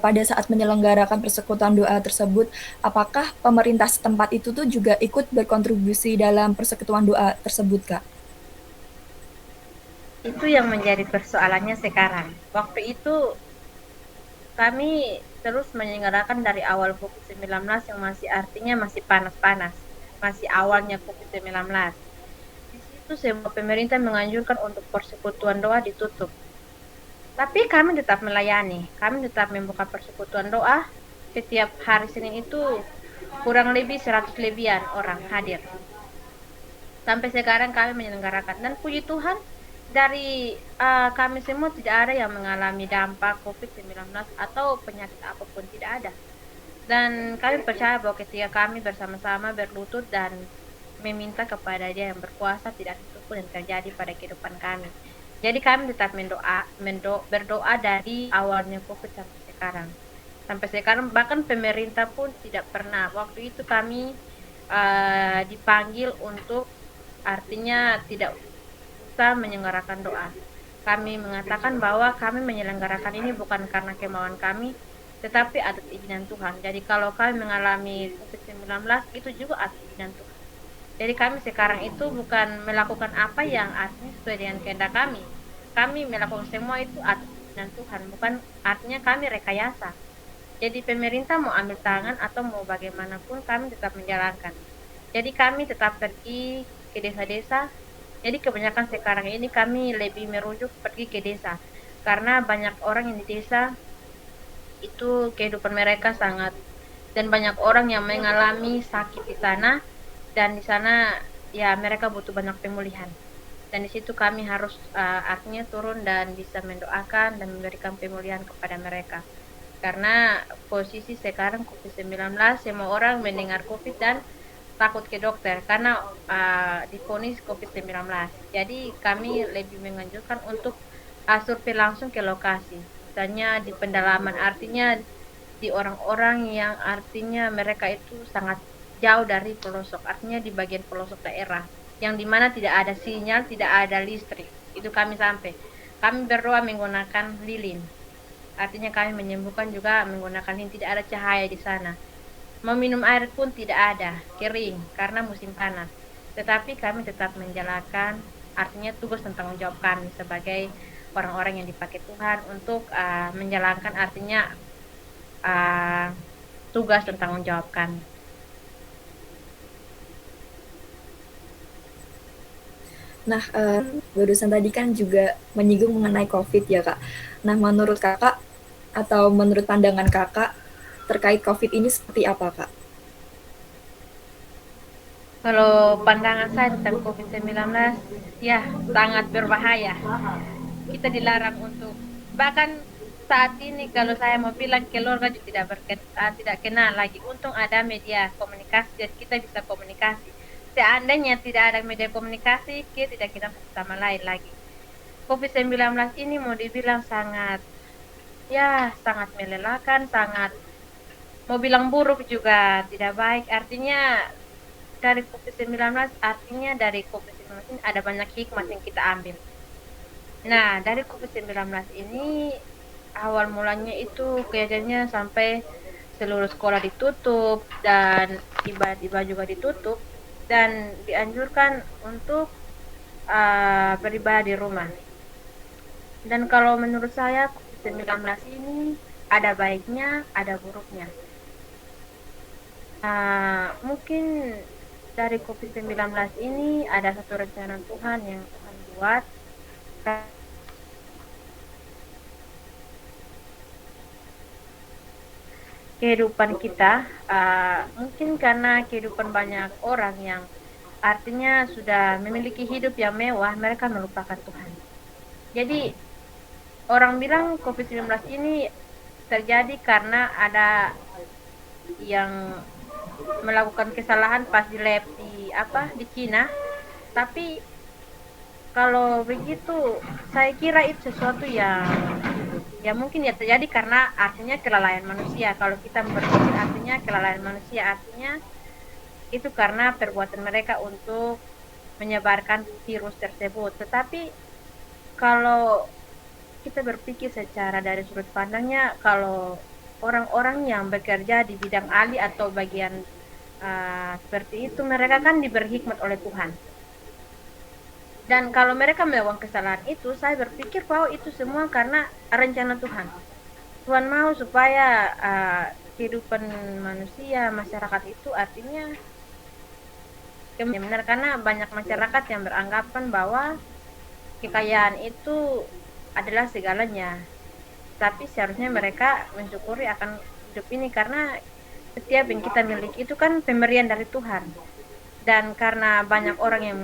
pada saat menyelenggarakan persekutuan doa tersebut, apakah pemerintah setempat itu tuh juga ikut berkontribusi dalam persekutuan doa tersebut Kak? Itu yang menjadi persoalannya sekarang. Waktu itu kami terus menyelenggarakan dari awal COVID-19 yang masih artinya masih panas-panas, masih awalnya COVID-19. Di situ semua pemerintah menganjurkan untuk persekutuan doa ditutup. Tapi kami tetap melayani, kami tetap membuka persekutuan doa. Setiap hari Senin itu kurang lebih 100 lebihan orang hadir. Sampai sekarang kami menyelenggarakan dan puji Tuhan dari kami semua tidak ada yang mengalami dampak COVID-19 atau penyakit apapun, tidak ada. Dan kami percaya bahwa ketika kami bersama-sama berlutut dan meminta kepada Dia yang berkuasa, tidak ada pun yang terjadi pada kehidupan kami. Jadi kami tetap berdoa dari awalnya COVID sampai sekarang. Sampai sekarang bahkan pemerintah pun tidak pernah. Waktu itu kami dipanggil untuk artinya tidak usah menyelenggarakan doa. Kami mengatakan bahwa kami menyelenggarakan ini bukan karena kemauan kami, tetapi atas izinan Tuhan. Jadi kalau kami mengalami COVID-19 itu juga atas izinan Tuhan. Jadi kami sekarang itu bukan melakukan apa yang artinya sesuai dengan kehendak kami. Kami melakukan semua itu atas izinan Tuhan, bukan artinya kami rekayasa. Jadi pemerintah mau ambil tangan atau mau bagaimanapun kami tetap menjalankan. Jadi kami tetap pergi ke desa-desa. Jadi kebanyakan sekarang ini kami lebih merujuk pergi ke desa. Karena banyak orang yang di desa itu kehidupan mereka sangat, dan banyak orang yang mengalami sakit di sana, dan di sana ya mereka butuh banyak pemulihan. Dan di situ kami harus artinya turun dan bisa mendoakan dan memberikan pemulihan kepada mereka. Karena posisi sekarang COVID-19 semua orang mendengar COVID dan takut ke dokter karena divonis COVID-19. Jadi kami lebih menganjurkan untuk survei langsung ke lokasi. Misalnya di pendalaman, artinya di orang-orang yang artinya mereka itu sangat jauh dari pelosok, artinya di bagian pelosok daerah yang dimana tidak ada sinyal, tidak ada listrik. Itu kami sampai. Kami berdoa menggunakan lilin. Artinya kami menyembuhkan juga menggunakan lilin, tidak ada cahaya di sana. Mau minum air pun tidak ada, kering karena musim panas. Tetapi kami tetap menjalankan artinya tugas dan tanggung jawab kami sebagai orang-orang yang dipakai Tuhan untuk menjalankan artinya uh, tugas dan tanggung jawab kami. Nah, barusan tadi kan juga menyinggung mengenai COVID ya Kak. Nah, menurut Kakak atau menurut pandangan Kakak terkait COVID ini seperti apa Kak? Kalau pandangan saya tentang COVID-19, ya sangat berbahaya. Kita dilarang untuk, bahkan saat ini kalau saya mau bilang keluarga tidak tidak kenal lagi. Untung ada media komunikasi, jadi kita bisa komunikasi. Seandainya tidak ada media komunikasi, kita tidak kenal sama lain lagi. COVID-19 ini mau dibilang sangat, ya sangat melelahkan, sangat, mau bilang buruk juga tidak baik. Artinya dari COVID-19, artinya dari COVID-19 ini ada banyak hikmah yang kita ambil. Nah, dari COVID-19 ini awal mulanya itu kejadiannya sampai seluruh sekolah ditutup dan ibadah juga ditutup dan dianjurkan untuk beribadah di rumah. Dan kalau menurut saya COVID-19 ini ada baiknya, ada buruknya. Mungkin dari COVID-19 ini ada satu rencana Tuhan yang Tuhan buat. Kehidupan kita, mungkin karena kehidupan banyak orang yang artinya sudah memiliki hidup yang mewah, mereka melupakan Tuhan. Jadi orang bilang COVID-19 ini terjadi karena ada yang melakukan kesalahan pas di lab di Cina. Tapi kalau begitu saya kira itu sesuatu yang ya mungkin ya terjadi karena artinya kelalaian manusia. Kalau kita berpikir artinya kelalaian manusia, artinya itu karena perbuatan mereka untuk menyebarkan virus tersebut. Tetapi kalau kita berpikir secara dari sudut pandangnya kalau orang-orang yang bekerja di bidang ahli atau bagian seperti itu, mereka kan diberi hikmat oleh Tuhan. Dan kalau mereka melakukan kesalahan itu, saya berpikir bahwa itu semua karena rencana Tuhan. Tuhan mau supaya kehidupan manusia, masyarakat itu artinya benar, karena banyak masyarakat yang beranggapan bahwa kekayaan itu adalah segalanya. Tapi seharusnya mereka mensyukuri akan hidup ini karena setiap yang kita miliki itu kan pemberian dari Tuhan. Dan karena banyak orang yang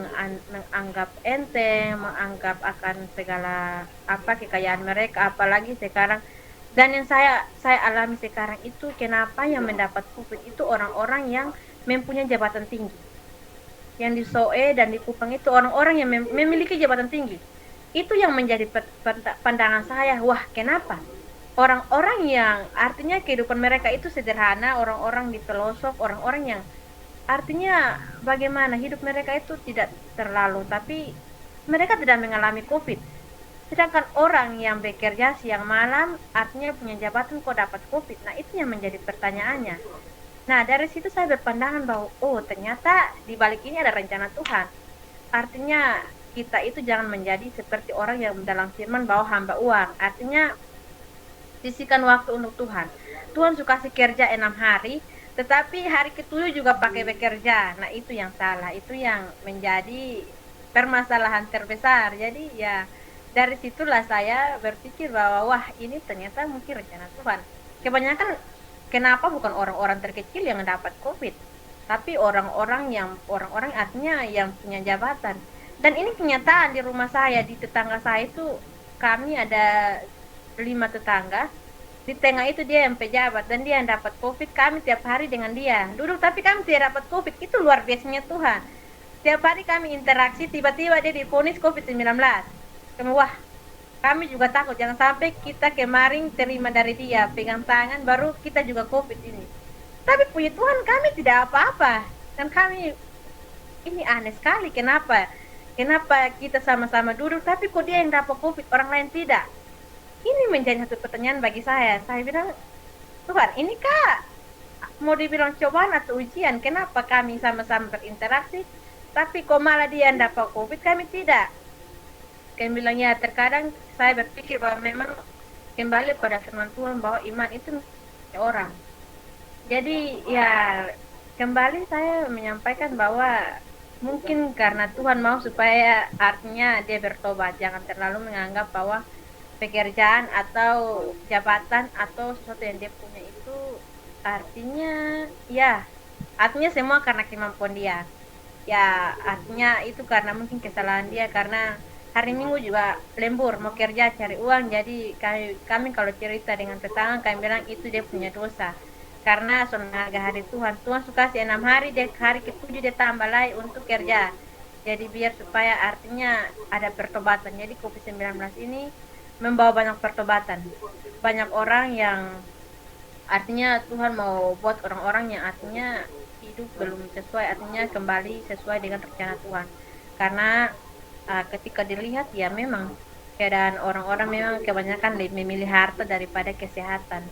menganggap enteng, menganggap akan segala kekayaan mereka, apalagi sekarang. Dan yang saya alami sekarang itu, kenapa yang mendapat COVID itu orang-orang yang mempunyai jabatan tinggi. Yang di Soe dan di Kupang itu orang-orang yang memiliki jabatan tinggi. Itu yang menjadi pandangan saya, wah kenapa? Orang-orang yang artinya kehidupan mereka itu sederhana, orang-orang di pelosok, orang-orang yang artinya bagaimana hidup mereka itu tidak terlalu, tapi mereka tidak mengalami COVID. Sedangkan orang yang bekerja siang malam artinya punya jabatan kok dapat COVID. Nah, itu yang menjadi pertanyaannya. Nah, dari situ saya berpandangan bahwa oh, ternyata di balik ini ada rencana Tuhan. Artinya kita itu jangan menjadi seperti orang yang dalam firman bahwa hamba uang. Artinya sisihkan waktu untuk Tuhan. Tuhan suka kasih kerja 6 hari, tetapi hari ke-7 juga pakai bekerja. Nah, itu yang salah. Itu yang menjadi permasalahan terbesar. Jadi ya dari situlah saya berpikir bahwa wah, ini ternyata mungkin rencana Tuhan. Kebanyakan kenapa bukan orang-orang terkecil yang dapat COVID, tapi orang-orang artinya yang punya jabatan. Dan ini kenyataan di rumah saya, di tetangga saya itu kami ada 5 tetangga. Di tengah itu dia yang pejabat dan dia yang dapat COVID, kami tiap hari dengan dia duduk tapi kami tidak dapat COVID. Itu luar biasanya Tuhan. Tiap hari kami interaksi, tiba-tiba dia divonis COVID-19. Kami wah, kami juga takut jangan sampai kita kemarin terima dari dia pegang tangan baru kita juga COVID ini. Tapi puji Tuhan kami tidak apa-apa. Dan kami ini aneh sekali, kenapa kita sama-sama duduk tapi kok dia yang dapat COVID orang lain tidak. Ini menjadi satu pertanyaan bagi saya. Saya bilang, Tuhan, ini kah mau dibilang cobaan atau ujian? Kenapa kami sama-sama berinteraksi, tapi kok malah dia yang dapat COVID, kami tidak? Kami bilang, ya terkadang saya berpikir bahwa memang kembali pada firman Tuhan bahwa iman itu orang. Jadi ya kembali saya menyampaikan bahwa mungkin karena Tuhan mau supaya artinya dia bertobat. Jangan terlalu menganggap bahwa pekerjaan atau jabatan atau sesuatu yang dia punya itu artinya semua karena kemampuan dia. Ya artinya itu karena mungkin kesalahan dia, karena hari Minggu juga lembur mau kerja cari uang. Jadi kami kalau cerita dengan tetangga kami bilang itu dia punya dosa, karena sonaga hari Tuhan suka kasih 6 hari, dia hari ke-7 dia tambah lagi untuk kerja. Jadi biar supaya artinya ada pertobatan. Jadi COVID-19 ini membawa banyak pertobatan. Banyak orang yang artinya Tuhan mau buat orang-orang yang artinya hidup belum sesuai, artinya kembali sesuai dengan rencana Tuhan. Karena ketika dilihat ya memang keadaan orang-orang memang kebanyakan memilih harta daripada kesehatan.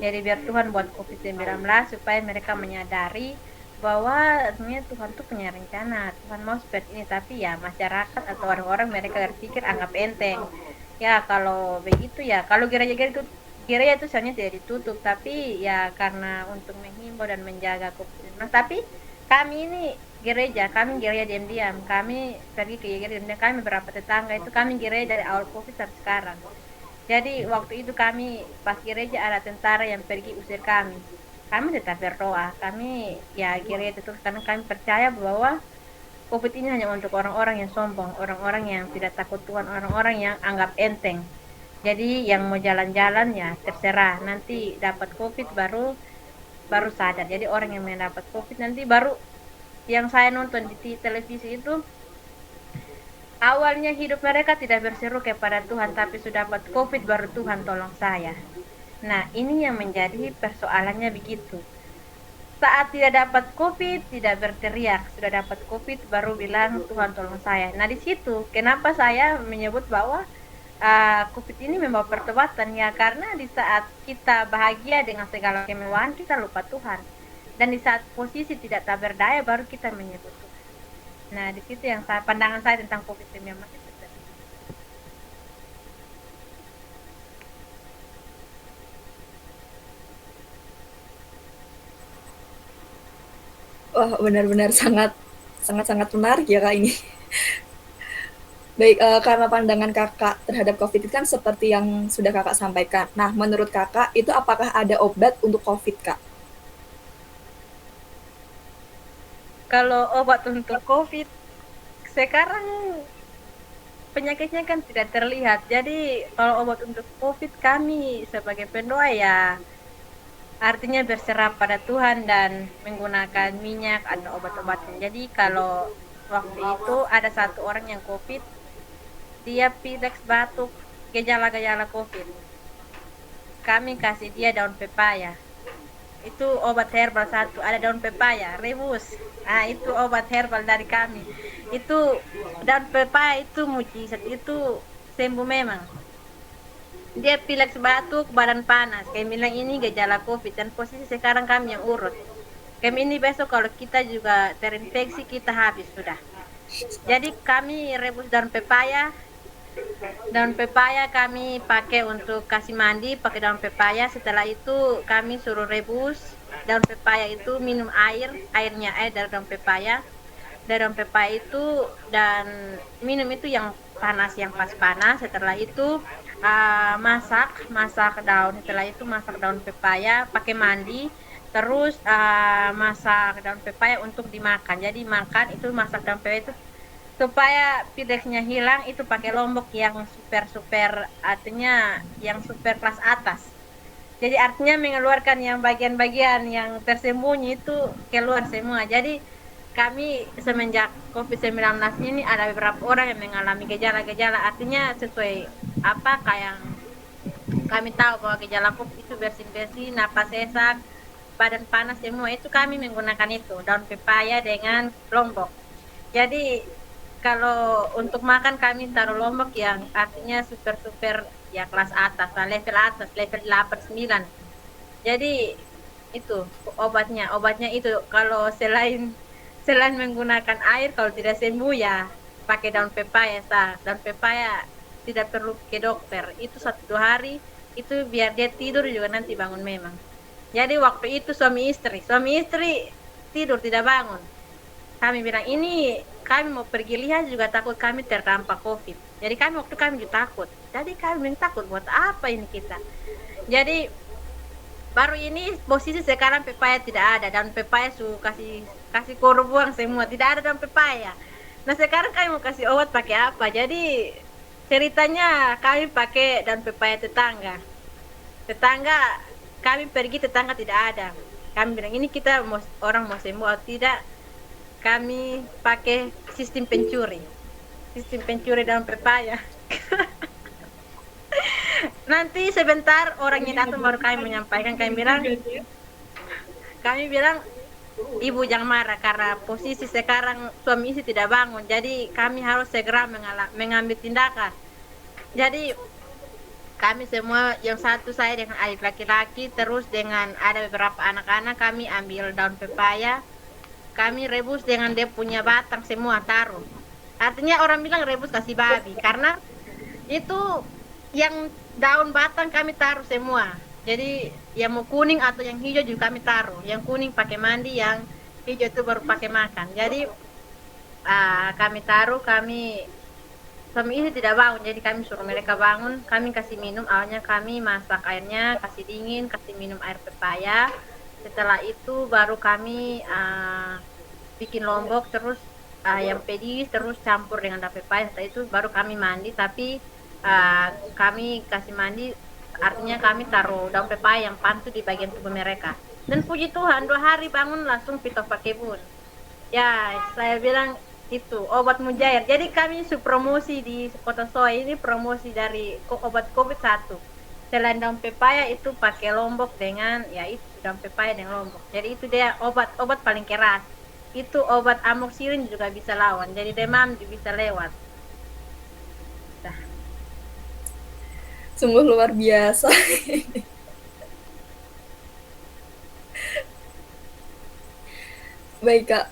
Jadi biar Tuhan buat COVID-19 supaya mereka menyadari bahwa sebenarnya Tuhan tuh punya rencana. Tuhan mau seperti ini, tapi ya masyarakat atau orang-orang mereka berpikir anggap enteng. Ya kalau begitu ya, kalau gereja itu sebenarnya tidak ditutup, tapi ya karena untuk menghimbau dan menjaga COVID-19. Tapi kami ini kami gereja diam-diam, kami pergi ke gereja diam-diam, kami beberapa tetangga itu kami gereja dari awal COVID sampai sekarang. Jadi waktu itu kami pas gereja ada tentara yang pergi usir kami. Kami tetap berdoa, kami ya gereja itu karena kami percaya bahwa COVID ini hanya untuk orang-orang yang sombong, orang-orang yang tidak takut Tuhan, orang-orang yang anggap enteng. Jadi yang mau jalan-jalan ya terserah, nanti dapat COVID baru sadar. Jadi orang yang mendapat COVID nanti baru, yang saya nonton di televisi itu awalnya hidup mereka tidak berseru kepada Tuhan, tapi sudah dapat COVID baru Tuhan tolong saya. Nah ini yang menjadi persoalannya begitu. Saat tidak dapat COVID, tidak berteriak. Sudah dapat COVID, baru bilang Tuhan tolong saya. Nah di situ, kenapa saya menyebut bahwa COVID ini membawa pertobatan ya, karena di saat kita bahagia dengan segala kemewahan kita lupa Tuhan, dan di saat posisi tidak tak berdaya baru kita menyebut Tuhan. Nah di situ yang pandangan saya tentang COVID-19 itu. Wah, benar-benar sangat menarik ya Kak ini. Baik, karena pandangan Kakak terhadap COVID itu kan seperti yang sudah Kakak sampaikan. Nah, menurut Kakak itu apakah ada obat untuk COVID, Kak? Kalau obat untuk COVID sekarang penyakitnya kan tidak terlihat. Jadi kalau obat untuk COVID kami sebagai pendoa ya artinya berserah pada Tuhan dan menggunakan minyak atau obat-obatan. Jadi kalau waktu itu ada satu orang yang COVID, dia pilek batuk, gejala-gejala COVID. Kami kasih dia daun pepaya. Itu obat herbal satu, ada daun pepaya, rebus. Nah, itu obat herbal dari kami. Itu daun pepaya itu mujizat, itu sembuh memang. Dia pilek batuk, badan panas. Kami bilang ini gejala COVID dan posisi sekarang kami yang urut. Kami ini besok kalau kita juga terinfeksi kita habis sudah. Jadi kami rebus daun pepaya. Daun pepaya kami pakai untuk kasih mandi, pakai daun pepaya. Setelah itu kami suruh rebus daun pepaya itu, minum airnya air dari daun pepaya. Dari daun pepaya itu dan minum itu yang panas, yang pas panas. Setelah itu masak daun. Setelah itu masak daun pepaya, pakai mandi. Terus masak daun pepaya untuk dimakan. Jadi makan itu masak daun pepaya itu supaya pileknya hilang itu pakai lombok yang super artinya yang super kelas atas. Jadi artinya mengeluarkan yang bagian-bagian yang tersembunyi itu keluar semua. Jadi kami semenjak COVID-19 ini ada beberapa orang yang mengalami gejala-gejala, artinya sesuai apa kayak yang kami tahu bahwa gejala COVID itu bersin-bersin, napas sesak, badan panas semua, itu kami menggunakan itu daun pepaya dengan lombok. Jadi kalau untuk makan kami taruh lombok yang artinya super ya kelas atas, level atas, level 8 9. Jadi itu obatnya itu kalau selain menggunakan air, kalau tidak sembuh ya pakai daun pepaya sah. Daun pepaya tidak perlu ke dokter, itu 1 2 hari itu biar dia tidur juga nanti bangun memang. Jadi waktu itu suami istri tidur tidak bangun. Kami bilang ini kami mau pergi lihat juga takut kami terdampak COVID. Jadi kami juga takut. Jadi kami takut buat apa ini kita. Jadi baru ini posisi sekarang pepaya tidak ada, dan pepaya su kasih korup buang semua, tidak ada daun pepaya. Nah sekarang kami mau kasih obat pakai apa? Jadi ceritanya kami pakai daun pepaya tetangga. Tetangga kami pergi, tetangga tidak ada. Kami bilang ini kita orang mau sembuh atau tidak? Kami pakai sistem pencuri. Sistem pencuri daun pepaya. Nanti sebentar orangnya datang baru kami menyampaikan. Kami bilang ibu jangan marah karena posisi sekarang suami istri tidak bangun. Jadi kami harus segera mengambil tindakan. Jadi kami semua, yang satu saya dengan adik laki-laki, terus dengan ada beberapa anak-anak, kami ambil daun pepaya, kami rebus dengan dia punya batang semua taruh. Artinya orang bilang rebus kasih babi, karena itu yang daun batang kami taruh semua. Jadi yang mau kuning atau yang hijau juga kami taruh. Yang kuning pakai mandi, yang hijau itu baru pakai makan. Jadi kami taruh, suami ini tidak bangun, jadi kami suruh mereka bangun. Kami kasih minum, awalnya kami masak airnya, kasih dingin, kasih minum air pepaya. Setelah itu baru kami bikin lombok, terus yang pedis, terus campur dengan daun pepaya. Setelah itu baru kami mandi, tapi kami kasih mandi artinya kami taruh daun pepaya yang pantu di bagian tubuh mereka. Dan puji Tuhan 2 hari bangun langsung pitof pakai bun. Ya saya bilang itu obat mujair. Jadi kami promosi di Kota Soe ini, promosi dari obat COVID-1. Selain daun pepaya itu pakai lombok dengan ya itu daun pepaya dengan lombok. Jadi itu dia obat paling keras. Itu obat amoxicillin juga bisa lawan. Jadi demam juga bisa lewat. Nah. Sungguh luar biasa. Baik Kak,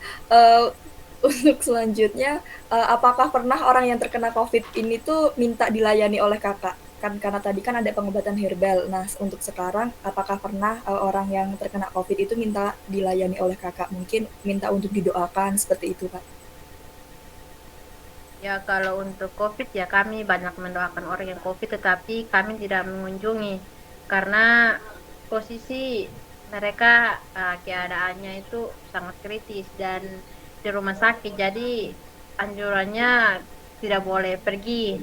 untuk selanjutnya, apakah pernah orang yang terkena COVID ini tuh minta dilayani oleh Kakak? Kan karena tadi kan ada pengobatan herbal. Nah, untuk sekarang apakah pernah, orang yang terkena COVID itu minta dilayani oleh Kakak? Mungkin minta untuk didoakan seperti itu, Kak? Ya, kalau untuk COVID ya kami banyak mendoakan orang yang COVID, tetapi kami tidak mengunjungi karena posisi mereka keadaannya itu sangat kritis dan di rumah sakit. Jadi anjurannya tidak boleh pergi.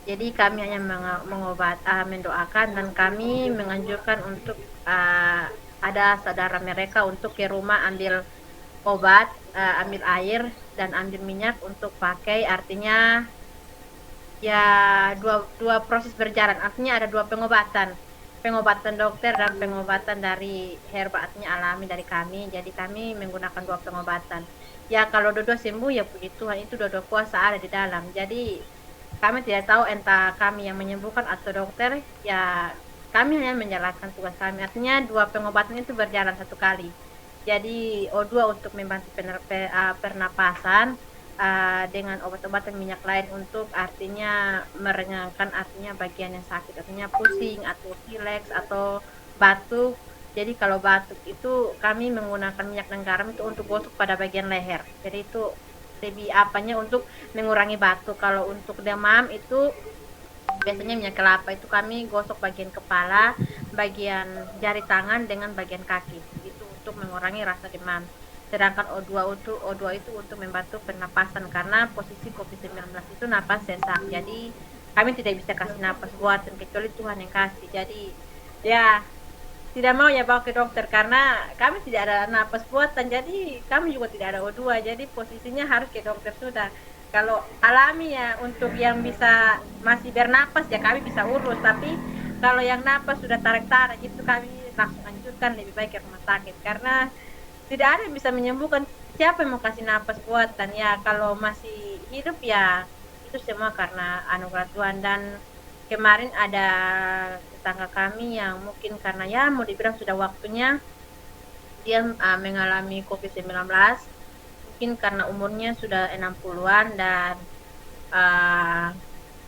Jadi kami hanya mendoakan dan kami menganjurkan untuk ada saudara mereka untuk ke rumah ambil obat, ambil air dan ambil minyak untuk pakai. Artinya ya dua proses berjalan. Artinya ada dua pengobatan. Pengobatan dokter dan pengobatan dari herba, artinya alami dari kami. Jadi kami menggunakan dua pengobatan. Ya kalau dua-dua sembuh ya puji Tuhan, itu dua-dua kuasa ada di dalam. Jadi kami tidak tahu entah kami yang menyembuhkan atau dokter, ya kami hanya menjalankan tugas kami. Artinya dua pengobatan itu berjalan satu kali. Jadi O2 untuk membantu pernapasan, dengan obat-obatan minyak lain untuk artinya meringankan artinya bagian yang sakit, artinya pusing atau rileks atau batuk. Jadi kalau batuk itu kami menggunakan minyak dan garam itu untuk gosok pada bagian leher. Jadi itu lebih apanya untuk mengurangi batuk. Kalau untuk demam itu biasanya minyak kelapa itu kami gosok bagian kepala, bagian jari tangan dengan bagian kaki. Itu untuk mengurangi rasa demam. Sedangkan O2 itu untuk membantu pernapasan karena posisi COVID-19 itu napas sesak. Jadi kami tidak bisa kasih napas buatan kecuali Tuhan yang kasih. Jadi ya tidak mau ya bawa ke dokter karena kami tidak ada napas buatan, jadi kami juga tidak ada O2, jadi posisinya harus ke dokter sudah. Kalau alami ya untuk yang bisa masih bernapas ya kami bisa urus, tapi kalau yang napas sudah tarik-tarik itu kami langsung anjurkan lebih baik ke rumah sakit karena tidak ada yang bisa menyembuhkan. Siapa yang mau kasih napas buatan ya, kalau masih hidup ya itu semua karena anugerah Tuhan. Dan kemarin ada tetangga kami yang mungkin karena ya mau dibilang sudah waktunya dia mengalami COVID-19, mungkin karena umurnya sudah 60-an dan uh,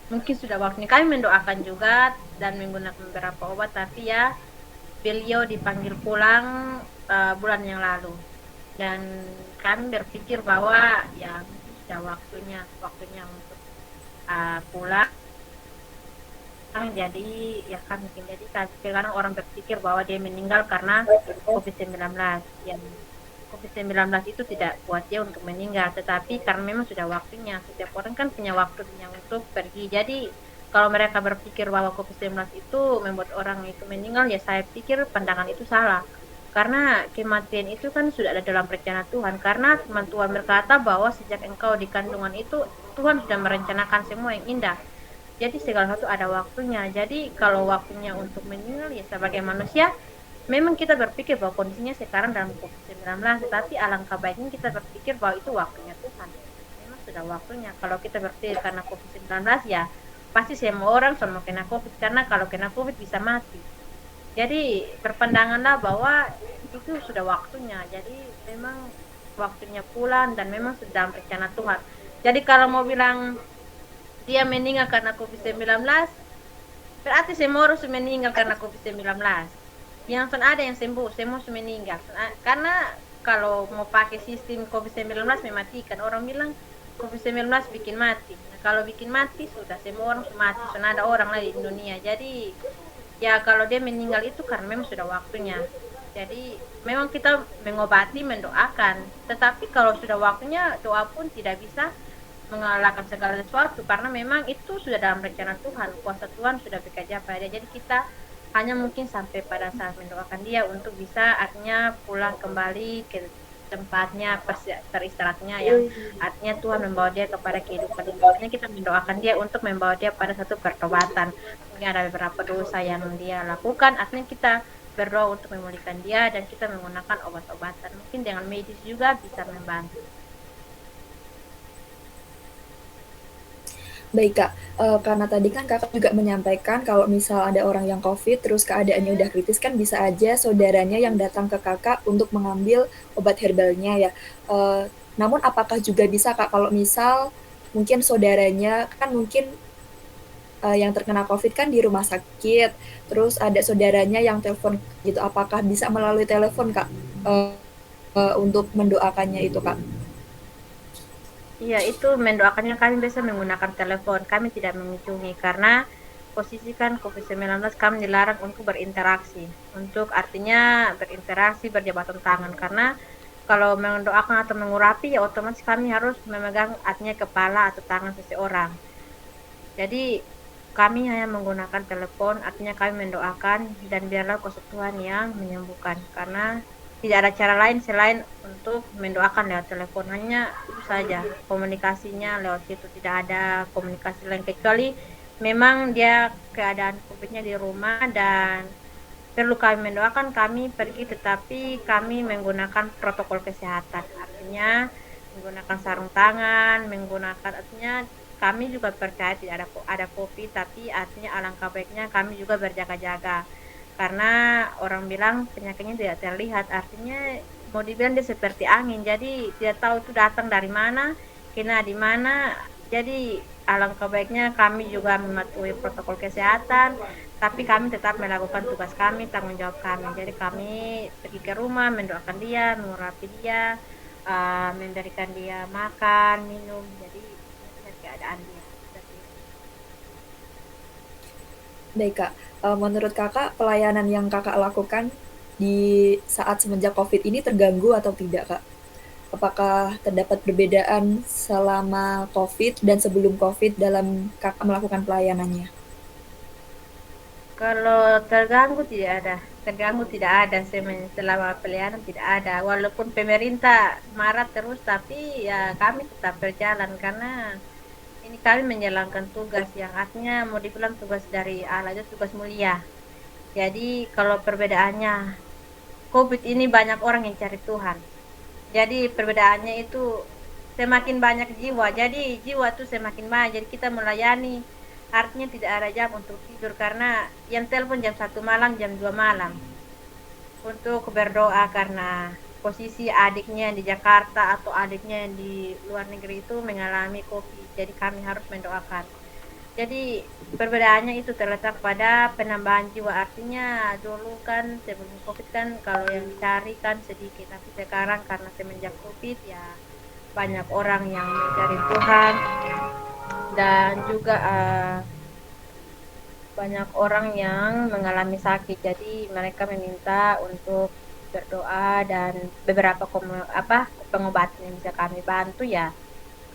mungkin sudah waktunya. Kami mendoakan juga dan menggunakan beberapa obat, tapi ya beliau dipanggil pulang bulan yang lalu dan kami berpikir bahwa ya sudah waktunya untuk pulang. Jadi ya kan mungkin jadi kadang orang berpikir bahwa dia meninggal karena COVID-19. Yang COVID-19 itu tidak buat dia untuk meninggal, tetapi karena memang sudah waktunya. Setiap orang kan punya waktunya untuk pergi. Jadi kalau mereka berpikir bahwa COVID-19 itu membuat orang itu meninggal, ya saya pikir pandangan itu salah. Karena kematian itu kan sudah ada dalam rencana Tuhan. Karena firman Tuhan berkata bahwa sejak engkau di kandungan itu, Tuhan sudah merencanakan semua yang indah. Jadi segala sesuatu ada waktunya. Jadi kalau waktunya untuk meninggal ya sebagai manusia, memang kita berpikir bahwa kondisinya sekarang dalam COVID-19, tetapi alangkah baiknya kita berpikir bahwa itu waktunya Tuhan. Memang sudah waktunya. Kalau kita berpikir karena COVID-19 ya pasti semua orang sama kena COVID, karena kalau kena COVID bisa mati. Jadi berpandanganlah bahwa itu sudah waktunya. Jadi memang waktunya pulang dan memang sedang rencana Tuhan. Jadi kalau mau bilang dia meninggal karena COVID-19, berarti semua orang sudah meninggal karena COVID-19. Yang ada yang sembuh, semua sudah meninggal. Karena kalau mau pakai sistem COVID-19 mematikan, orang bilang COVID-19 bikin mati. Nah, kalau bikin mati sudah semua orang sudah mati, sudah ada orang lagi di dunia. Jadi ya kalau dia meninggal itu karena memang sudah waktunya. Jadi memang kita mengobati, mendoakan. Tetapi kalau sudah waktunya, doa pun tidak bisa mengalahkan segala sesuatu karena memang itu sudah dalam rencana Tuhan. Kuasa Tuhan sudah bekerja pada dia. Jadi kita hanya mungkin sampai pada saat mendoakan dia untuk bisa artinya pulang kembali ke tempatnya teristirahatnya, yang artinya Tuhan membawa dia kepada kehidupan. Artinya kita mendoakan dia untuk membawa dia pada satu pertobatan. Mungkin ada beberapa dosa yang dia lakukan, artinya kita berdoa untuk memulihkan dia dan kita menggunakan obat-obatan. Mungkin dengan medis juga bisa membantu. Baik Kak, karena tadi kan Kakak juga menyampaikan kalau misal ada orang yang Covid, terus keadaannya udah kritis kan bisa aja saudaranya yang datang ke Kakak untuk mengambil obat herbalnya ya. Namun apakah juga bisa Kak kalau misal mungkin saudaranya kan mungkin, yang terkena Covid kan di rumah sakit, terus ada saudaranya yang telepon gitu, apakah bisa melalui telepon Kak, untuk mendoakannya itu Kak? Iya, itu mendoakannya kami biasa menggunakan telepon. Kami tidak mengunjungi karena posisi kan COVID-19 kami dilarang untuk berinteraksi. Untuk artinya berinteraksi berjabatan tangan karena kalau mendoakan atau mengurapi ya otomatis kami harus memegang artinya kepala atau tangan seseorang. Jadi kami hanya menggunakan telepon, artinya kami mendoakan dan biarlah kuasa Tuhan yang menyembuhkan. Karena tidak ada cara lain selain untuk mendoakan lewat telepon. Hanya itu saja komunikasinya lewat situ. Tidak ada komunikasi lain kecuali memang dia keadaan COVID-nya di rumah dan perlu kami mendoakan kami pergi tetapi kami menggunakan protokol kesehatan. Artinya menggunakan sarung tangan, menggunakan artinya kami juga percaya tidak ada COVID, tapi artinya alangkah baiknya kami juga berjaga-jaga. Karena orang bilang penyakitnya tidak terlihat, artinya mau dibilang dia seperti angin, jadi tidak tahu itu datang dari mana, kena di mana. Jadi alangkah baiknya kami juga mematuhi protokol kesehatan, tapi kami tetap melakukan tugas kami, tanggung jawab kami. Jadi kami pergi ke rumah, mendoakan dia, mengurapi dia, memberikan dia makan, minum. Jadi melihat keadaan dia. Seperti itu. Baik Kak, menurut Kakak pelayanan yang Kakak lakukan di saat semenjak Covid ini terganggu atau tidak Kak? Apakah terdapat perbedaan selama Covid dan sebelum Covid dalam Kakak melakukan pelayanannya? Kalau terganggu tidak ada selama pelayanan tidak ada. Walaupun pemerintah marah terus, tapi ya kami tetap berjalan karena ini kami menjalankan tugas yang artinya mau dibilang tugas dari Allah itu tugas mulia. Jadi kalau perbedaannya COVID ini banyak orang yang cari Tuhan. Jadi perbedaannya itu semakin banyak jiwa. Jadi jiwa tuh semakin banyak. Jadi kita melayani artinya tidak ada jam untuk tidur karena yang telepon jam 1 malam, jam 2 malam untuk berdoa karena posisi adiknya yang di Jakarta atau adiknya yang di luar negeri itu mengalami COVID. Jadi kami harus mendoakan. Jadi perbedaannya itu terletak pada penambahan jiwa. Artinya dulu kan sebelum COVID kan kalau yang dicari kan sedikit, tapi sekarang karena semenjak COVID ya banyak orang yang mencari Tuhan dan juga banyak orang yang mengalami sakit. Jadi mereka meminta untuk berdoa dan beberapa pengobatan yang bisa kami bantu ya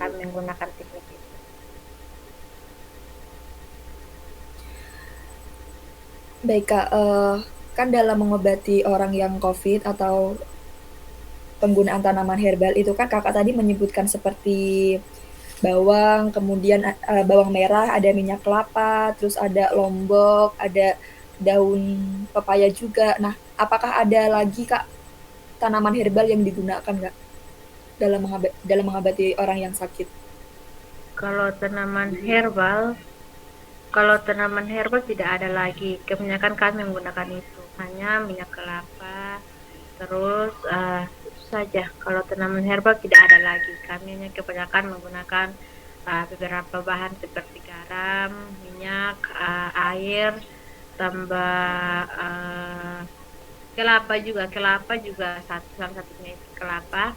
kami menggunakan teknik itu. Baik Kak, kan dalam mengobati orang yang Covid atau penggunaan tanaman herbal itu kan Kakak tadi menyebutkan seperti bawang, kemudian bawang merah, ada minyak kelapa, terus ada lombok, ada daun pepaya juga. Nah, apakah ada lagi Kak tanaman herbal yang digunakan Kak dalam mengobati orang yang sakit? Kalau tanaman herbal Kalau tanaman herbal tidak ada lagi. Kebanyakan kami menggunakan itu. Hanya minyak kelapa. Terus itu saja. Kalau tanaman herbal tidak ada lagi. Kami hanya kebanyakan menggunakan beberapa bahan seperti garam, minyak, air, tambah kelapa juga. Kelapa juga salah satunya itu kelapa.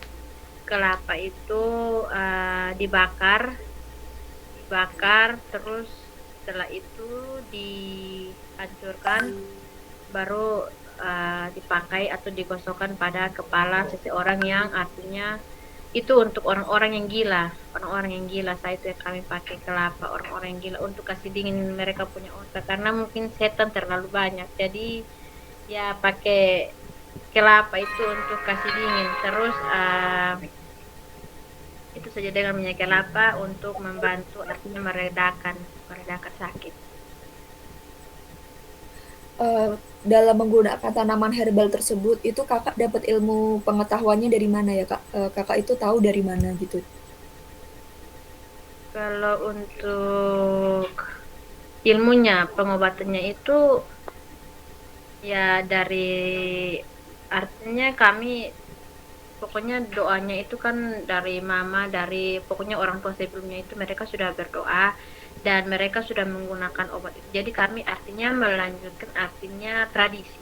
Kelapa itu dibakar terus setelah itu dihancurkan baru dipakai atau digosokkan pada kepala seseorang yang artinya itu untuk orang-orang yang gila saya itu yang kami pakai kelapa orang-orang yang gila untuk kasih dingin mereka punya otak karena mungkin setan terlalu banyak jadi ya pakai kelapa itu untuk kasih dingin terus itu saja dengan minyak kelapa untuk membantu artinya meredakan sakit. Dalam menggunakan tanaman herbal tersebut itu Kakak dapat ilmu pengetahuannya dari mana ya Kak? Kakak itu tahu dari mana gitu? Kalau untuk ilmunya, pengobatannya itu ya dari artinya kami pokoknya doanya itu kan dari mama, dari pokoknya orang tua sebelumnya itu mereka sudah berdoa dan mereka sudah menggunakan obat itu. Jadi kami artinya melanjutkan artinya tradisi.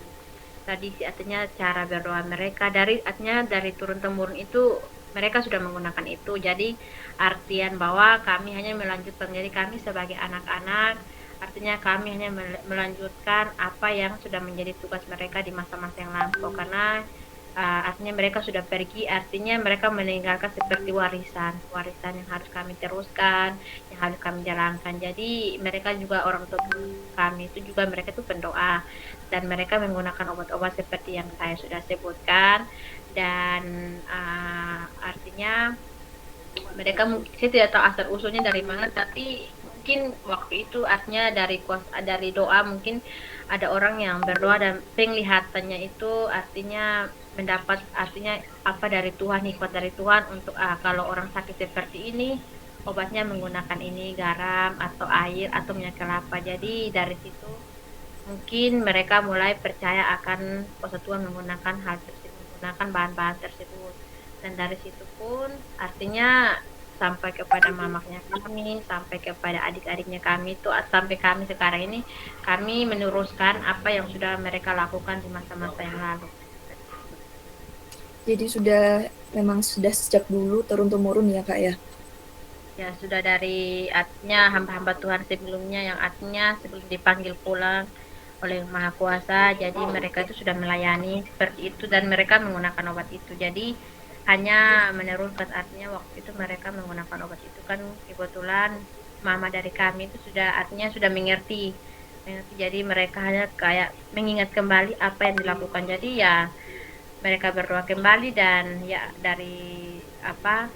Tradisi artinya cara berdoa mereka dari artinya dari turun temurun itu mereka sudah menggunakan itu. Jadi artian bahwa kami hanya melanjutkan. Jadi kami sebagai anak-anak artinya kami hanya melanjutkan apa yang sudah menjadi tugas mereka di masa-masa yang lampau karena artinya mereka sudah pergi, artinya mereka meninggalkan seperti warisan, warisan yang harus kami teruskan, yang harus kami jalankan. Jadi mereka juga orang tua kami itu juga mereka itu pendoa dan mereka menggunakan obat-obat seperti yang saya sudah sebutkan dan artinya mereka mungkin saya tidak tahu asal usulnya dari mana tapi mungkin waktu itu artinya dari doa mungkin ada orang yang berdoa dan penglihatannya itu artinya mendapat artinya apa dari Tuhan hikmat dari Tuhan untuk kalau orang sakit seperti ini obatnya menggunakan ini garam atau air atau minyak kelapa jadi dari situ mungkin mereka mulai percaya akan kuasa Tuhan menggunakan hal tersebut menggunakan bahan-bahan tersebut dan dari situ pun artinya sampai kepada mamaknya kami, sampai kepada adik-adiknya kami itu sampai kami sekarang ini kami meneruskan apa yang sudah mereka lakukan di masa-masa yang lalu. Jadi memang sudah sejak dulu turun temurun ya Kak ya. Ya sudah dari artinya hamba-hamba Tuhan sebelumnya yang artinya sebelum dipanggil pulang oleh Maha Kuasa, jadi mereka itu sudah melayani seperti itu dan mereka menggunakan obat itu. Jadi hanya meneruskan artinya waktu itu mereka menggunakan obat itu kan kebetulan mama dari kami itu sudah artinya sudah mengerti. Jadi mereka hanya kayak mengingat kembali apa yang dilakukan. Jadi ya mereka berdoa kembali dan ya dari apa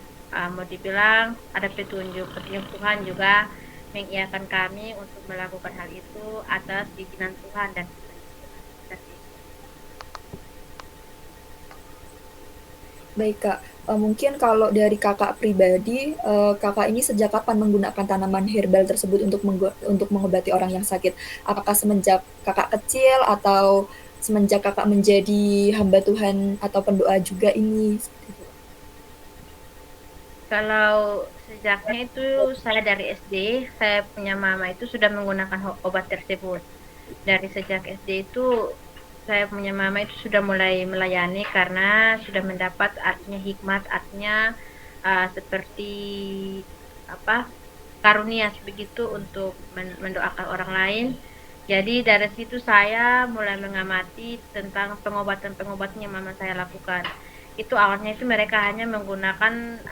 mau dibilang ada petunjuk Tuhan juga mengiyakan kami untuk melakukan hal itu atas bikinan Tuhan dan Baik Kak, mungkin kalau dari Kakak pribadi, Kakak ini sejak kapan menggunakan tanaman herbal tersebut untuk mengobati orang yang sakit? Apakah semenjak Kakak kecil atau semenjak Kakak menjadi hamba Tuhan atau pendoa juga ini? kalau sejaknya itu saya dari SD saya punya mama itu sudah menggunakan obat tersebut dari sejak SD itu saya punya mama itu sudah mulai melayani karena sudah mendapat artinya hikmat artinya seperti apa karunia begitu untuk mendoakan orang lain. Jadi dari situ saya mulai mengamati tentang pengobatan-pengobatan yang mama saya lakukan. Itu awalnya itu mereka hanya menggunakan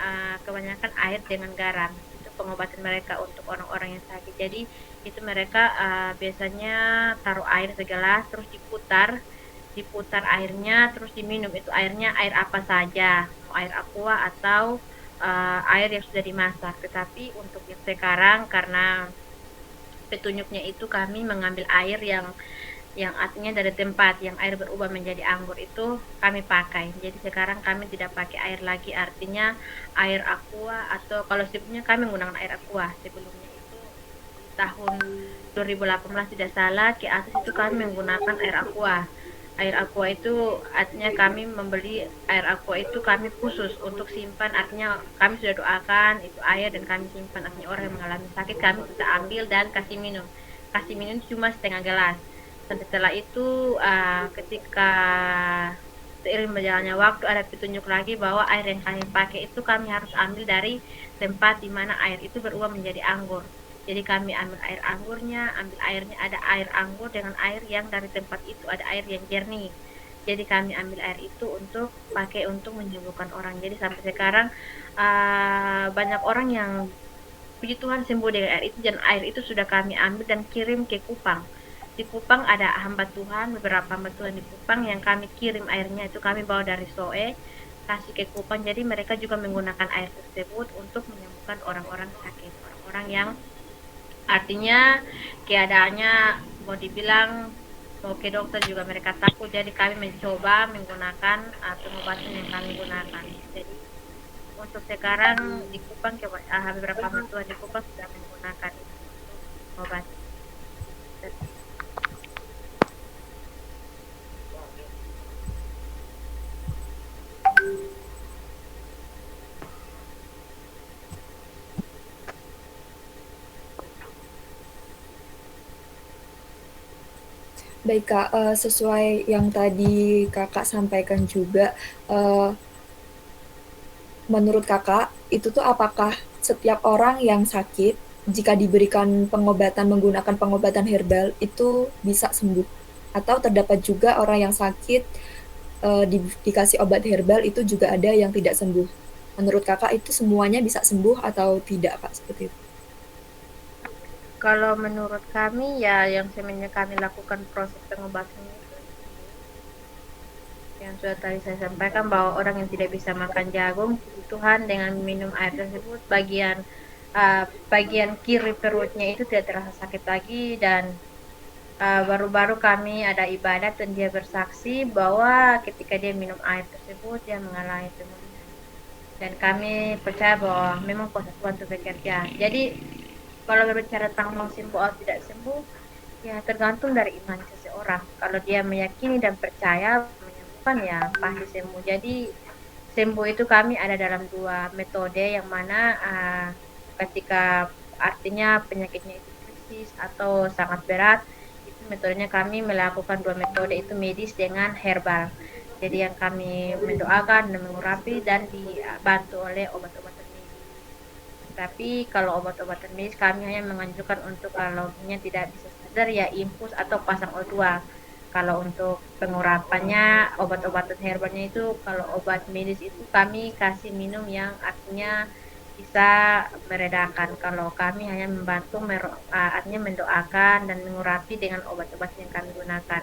kebanyakan air dengan garam. Itu pengobatan mereka untuk orang-orang yang sakit. Jadi itu mereka biasanya taruh air segelas terus diputar airnya terus diminum. Itu airnya air apa saja, mau air aqua atau air yang sudah dimasak. Tetapi untuk yang sekarang karena petunjuknya itu kami mengambil air yang artinya dari tempat yang air berubah menjadi anggur itu kami pakai. Jadi sekarang kami tidak pakai air lagi artinya air aqua atau kalau sebelumnya kami menggunakan air aqua sebelumnya itu tahun 2018 tidak salah ke atas itu kami menggunakan air aqua. Air aqua itu artinya kami membeli air aqua itu kami khusus untuk simpan artinya kami sudah doakan itu air dan kami simpan artinya orang yang mengalami sakit kami bisa ambil dan kasih minum cuma setengah gelas dan setelah itu ketika seiring berjalannya waktu ada petunjuk lagi bahwa air yang kami pakai itu kami harus ambil dari tempat di mana air itu berubah menjadi anggur. Jadi kami ambil air anggurnya, ambil airnya ada air anggur dengan air yang dari tempat itu ada air yang jernih. Jadi kami ambil air itu untuk pakai untuk menyembuhkan orang. Jadi sampai sekarang banyak orang yang puji Tuhan sembuh dengan air itu dan air itu sudah kami ambil dan kirim ke Kupang. Di Kupang ada hamba Tuhan, beberapa hamba Tuhan di Kupang yang kami kirim airnya itu kami bawa dari Soe kasih ke Kupang. Jadi mereka juga menggunakan air tersebut untuk menyembuhkan orang-orang sakit, orang-orang yang artinya keadaannya mau dibilang mau ke dokter juga mereka takut. Jadi kami mencoba menggunakan pengobatan yang kami gunakan. Jadi untuk sekarang di Kupang beberapa mentua di Kupang sudah menggunakan itu untuk obat. Baik Kak, sesuai yang tadi Kakak sampaikan juga, menurut Kakak, itu tuh apakah setiap orang yang sakit, jika diberikan pengobatan menggunakan pengobatan herbal, itu bisa sembuh? Atau terdapat juga orang yang sakit, dikasih obat herbal, itu juga ada yang tidak sembuh? Menurut Kakak itu semuanya bisa sembuh atau tidak Kak, seperti itu? Kalau menurut kami ya yang semenjak kami lakukan proses pengobatan itu yang sudah tadi saya sampaikan bahwa orang yang tidak bisa makan jagung Tuhan dengan minum air tersebut bagian kiri perutnya itu tidak terasa sakit lagi dan baru-baru kami ada ibadat dan dia bersaksi bahwa ketika dia minum air tersebut dia mengalami pemulihan dan kami percaya bahwa memang kuasa Tuhan itu bekerja. Jadi kalau berbicara tentang mau sembuh atau tidak sembuh, ya tergantung dari iman seseorang. Kalau dia meyakini dan percaya menyembuhkan ya pasti sembuh. Jadi sembuh itu kami ada dalam dua metode yang mana ketika artinya penyakitnya itu kritis atau sangat berat, itu metodenya kami melakukan dua metode itu medis dengan herbal. Jadi yang kami mendoakan dan mengurapi dan dibantu oleh obat-obatan medis. Tapi kalau obat-obatan medis kami hanya menganjurkan untuk kalau tidak bisa sadar ya infus atau pasang O2. Kalau untuk pengurapannya obat-obatan herbalnya itu kalau obat medis itu kami kasih minum yang artinya bisa meredakan. Kalau kami hanya membantu artinya mendoakan dan mengurapi dengan obat-obat yang kami gunakan.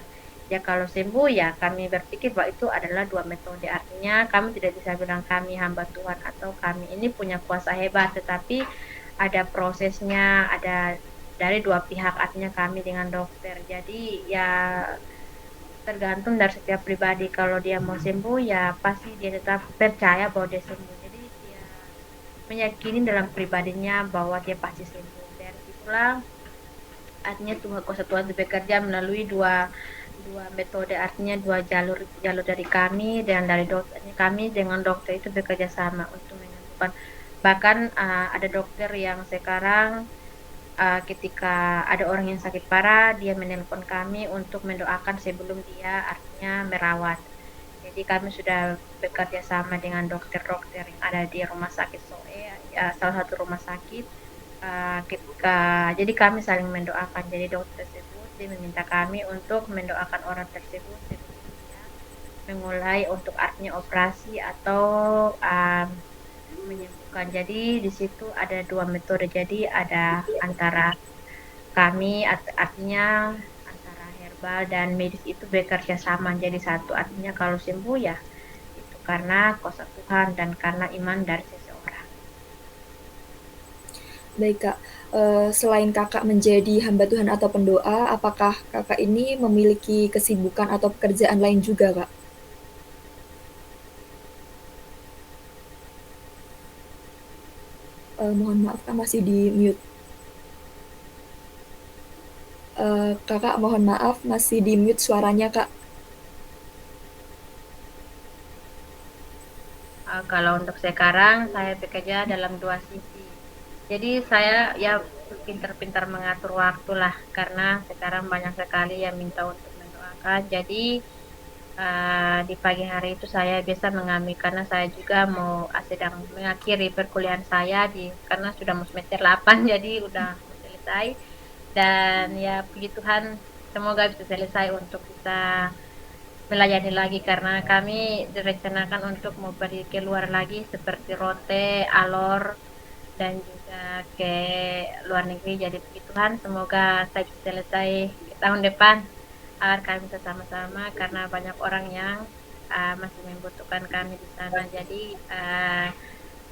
Ya kalau sembuh ya kami berpikir bahwa itu adalah dua metode. Artinya kami tidak bisa bilang kami hamba Tuhan atau kami ini punya kuasa hebat, tetapi ada prosesnya, ada dari dua pihak artinya kami dengan dokter. Jadi ya tergantung dari setiap pribadi. Kalau dia mau sembuh ya pasti dia tetap percaya bahwa dia sembuh. Jadi dia meyakini dalam pribadinya bahwa dia pasti sembuh. Dan itulah artinya Tuhan kuasa Tuhan itu bekerja melalui dua dua metode artinya dua jalur jalur dari kami dan dari dokternya kami dengan dokter itu bekerja sama untuk menyembuhkan bahkan ada dokter yang sekarang ketika ada orang yang sakit parah dia menelpon kami untuk mendoakan sebelum dia artinya merawat jadi kami sudah bekerja sama dengan dokter-dokter yang ada di rumah sakit Soe ya, salah satu rumah sakit ketika jadi kami saling mendoakan jadi dokter tersebut dia meminta kami untuk mendoakan orang tersebut sebelum dia memulai untuk artinya operasi atau um, menyembuhkan jadi di situ ada dua metode jadi ada antara kami artinya antara herbal dan medis itu bekerja sama jadi satu artinya kalau sembuh ya itu karena kuasa Tuhan dan karena iman dari seseorang. Baik Kak, selain Kakak menjadi hamba Tuhan atau pendoa, apakah Kakak ini memiliki kesibukan atau pekerjaan lain juga Kak? Mohon maaf Kak masih di mute. Kakak mohon maaf masih di mute suaranya Kak. Kalau untuk sekarang saya bekerja dalam dua sisi. Jadi saya ya pintar-pintar mengatur waktu lah karena sekarang banyak sekali yang minta untuk mendoakan. Jadi di pagi hari itu saya biasa mengambil karena saya juga mau sedang mengakhiri perkuliahan saya di karena sudah mau semester 8 jadi udah mau selesai dan ya puji Tuhan semoga bisa selesai untuk bisa melayani lagi karena kami direncanakan untuk mau pergi keluar lagi seperti Rote, Alor, dan juga ke luar negeri. Jadi puji Tuhan, semoga saya bisa selesai ke tahun depan agar kami bisa sama-sama karena banyak orang yang masih membutuhkan kami di sana. Jadi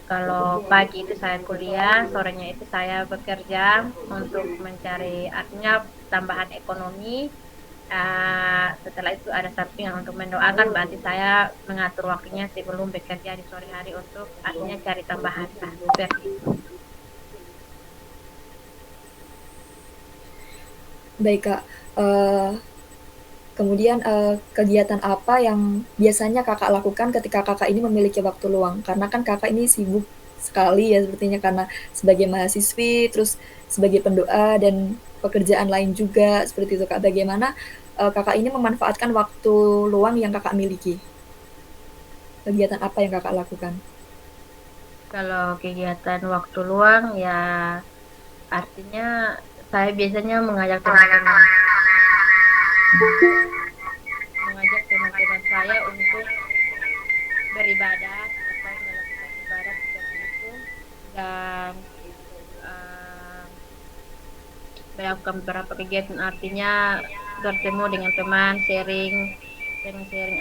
kalau pagi itu saya kuliah, sorenya itu saya bekerja untuk mencari artinya tambahan ekonomi Setelah itu ada sampingan untuk mendoakan, berarti saya mengatur waktunya sebelum bekerja di sore hari untuk artinya cari tambahan lah, seperti itu. Baik Kak, eee, kemudian, kegiatan apa yang biasanya Kakak lakukan ketika Kakak ini memiliki waktu luang? Karena kan Kakak ini sibuk sekali ya sepertinya karena sebagai mahasiswi, terus sebagai pendoa dan pekerjaan lain juga, seperti itu Kak. Bagaimana, Kakak ini memanfaatkan waktu luang yang Kakak miliki? Kegiatan apa yang Kakak lakukan? Kalau kegiatan waktu luang ya artinya saya biasanya mengajak teman-teman saya untuk beribadah atau melakukan ibadah seperti itu, dan uh, melakukan beberapa kegiatan artinya bertemu dengan teman, sharing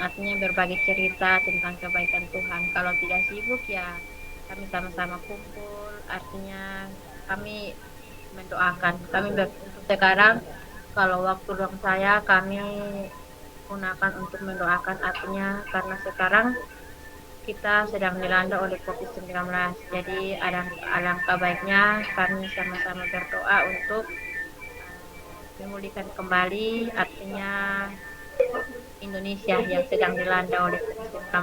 artinya berbagi cerita tentang kebaikan Tuhan. Kalau tidak sibuk ya kami sama-sama kumpul, artinya kami mendoakan. Untuk sekarang kalau waktu luang saya kami gunakan untuk mendoakan, artinya karena sekarang kita sedang dilanda oleh COVID-19. Jadi alangkah baiknya kami sama-sama berdoa untuk memulihkan kembali artinya Indonesia yang sedang dilanda oleh COVID-19.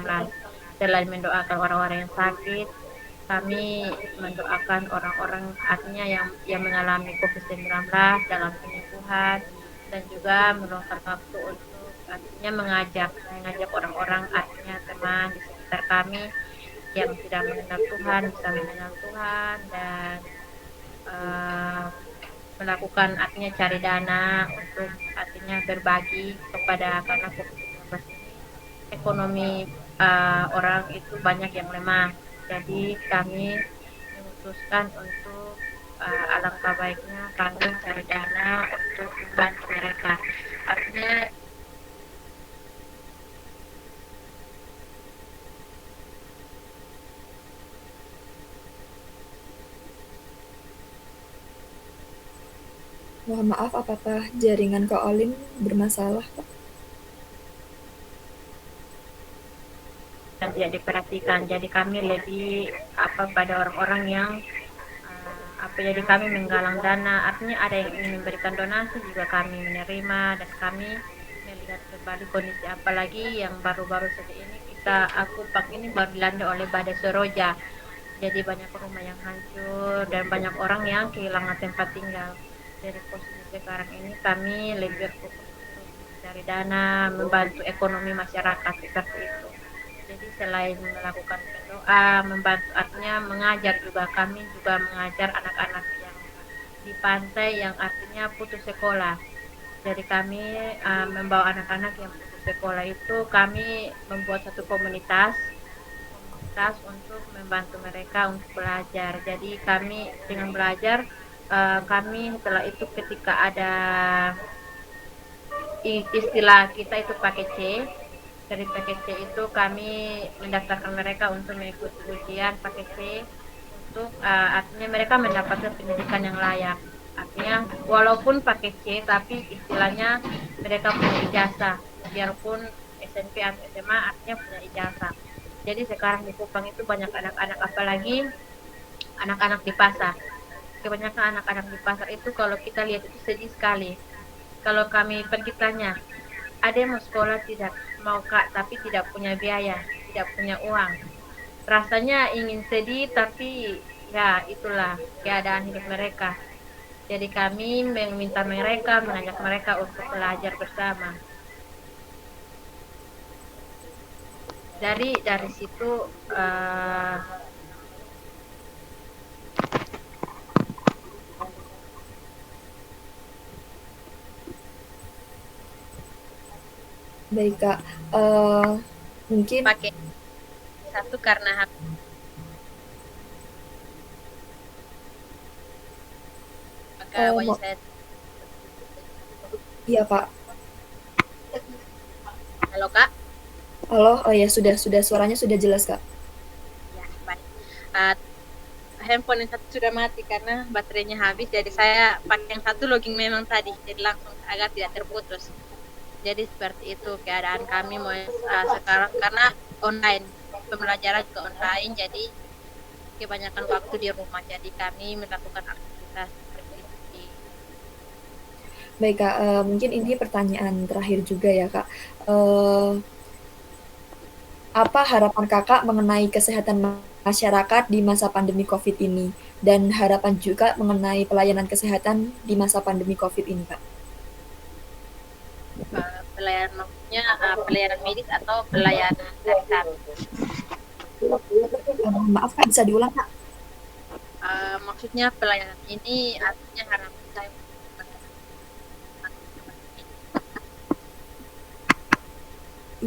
Selain mendoakan orang-orang yang sakit, kami mendoakan orang-orang artinya yang mengalami COVID-19 dalam penyembuhan, dan juga meluangkan waktu untuk artinya mengajak orang-orang artinya teman di sekitar kami yang tidak mengenal Tuhan bisa mengenal Tuhan, dan uh, melakukan artinya cari dana untuk artinya berbagi kepada, karena COVID-19 ini ekonomi orang itu banyak yang lemah. Jadi kami memutuskan untuk alangkah baiknya kami cari dana untuk membantu mereka. Artinya Mohon maaf, apakah jaringan Kak Olin bermasalah, Kak? tidak diperhatikan. Jadi kami lebih pada orang-orang yang jadi kami menggalang dana, artinya ada yang ingin memberikan donasi juga kami menerima, dan kami melihat kembali kondisi, apalagi yang baru-baru saja ini aku pak ini baru dilanda oleh badai Seroja. Jadi banyak rumah yang hancur dan banyak orang yang kehilangan tempat tinggal. Dari posisi sekarang ini kami lebih berfokus untuk mencari dana, membantu ekonomi masyarakat seperti itu. Jadi selain melakukan doa, membantu artinya mengajar juga, kami juga mengajar anak-anak yang di pantai yang artinya putus sekolah. Jadi kami membawa anak-anak yang putus sekolah itu, kami membuat satu komunitas untuk membantu mereka untuk belajar. Jadi kami dengan belajar, kami setelah itu ketika ada istilah kita itu pakai C, dari paket C itu kami mendaftarkan mereka untuk mengikuti ujian paket C untuk artinya mereka mendapatkan pendidikan yang layak. Artinya walaupun paket C tapi istilahnya mereka punya ijazah, biarpun SMP atau SMA artinya punya ijazah. Jadi sekarang di Kupang itu banyak anak-anak, apalagi anak-anak di pasar. Kebanyakan anak-anak di pasar itu kalau kita lihat itu sedih sekali. Kalau kami pergi tanya, ada yang mau sekolah tidak? Mau kak, tapi tidak punya biaya, tidak punya uang. Rasanya ingin sedih, tapi ya itulah keadaan hidup mereka. Jadi kami meminta mereka, mengajak mereka untuk belajar bersama. Dari situ Baik, Kak. Mungkin pakai satu karena maka wajah mo saya. iya, Kak. Halo kak. Halo? Oh ya, sudah suaranya sudah jelas, Kak. Ya baik. Uh, Handphone yang satu sudah mati karena baterainya habis, jadi saya pakai yang satu logging memang tadi, jadi langsung agar tidak terputus. Jadi seperti itu keadaan kami sekarang karena online, pembelajaran juga online, jadi kebanyakan waktu di rumah. Jadi kami melakukan aktivitas seperti itu. Baik Kak, mungkin ini pertanyaan terakhir juga ya Kak. Eh, Apa harapan Kakak mengenai kesehatan masyarakat di masa pandemi COVID ini? Dan harapan juga mengenai pelayanan kesehatan di masa pandemi COVID ini, Kak? Pelayanan maksudnya pelayanan medis atau pelayanan dari kami. Maaf Kak, bisa diulang Kak? Maksudnya pelayanan ini artinya harapan saya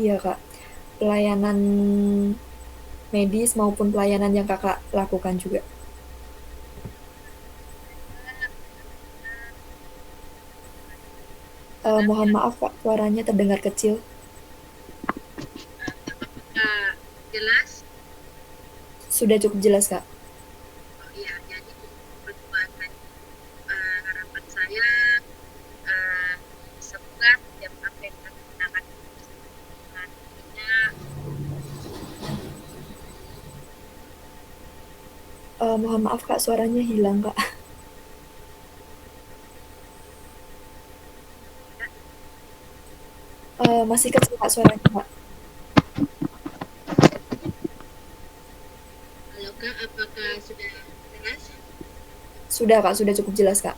Iya Kak, pelayanan medis maupun pelayanan yang Kakak lakukan juga. Mohon biar maaf Kak, suaranya terdengar kecil. jelas. Sudah cukup jelas Kak. Oh iya, jadi perbuatan harapan saya uh, semoga setiap apa yang kami gunakan nantinya Mohon maaf Kak, suaranya hilang Kak. Masih kecil Kak suaranya Kak. halo Kak, apakah sudah jelas? Sudah Kak, sudah cukup jelas Kak.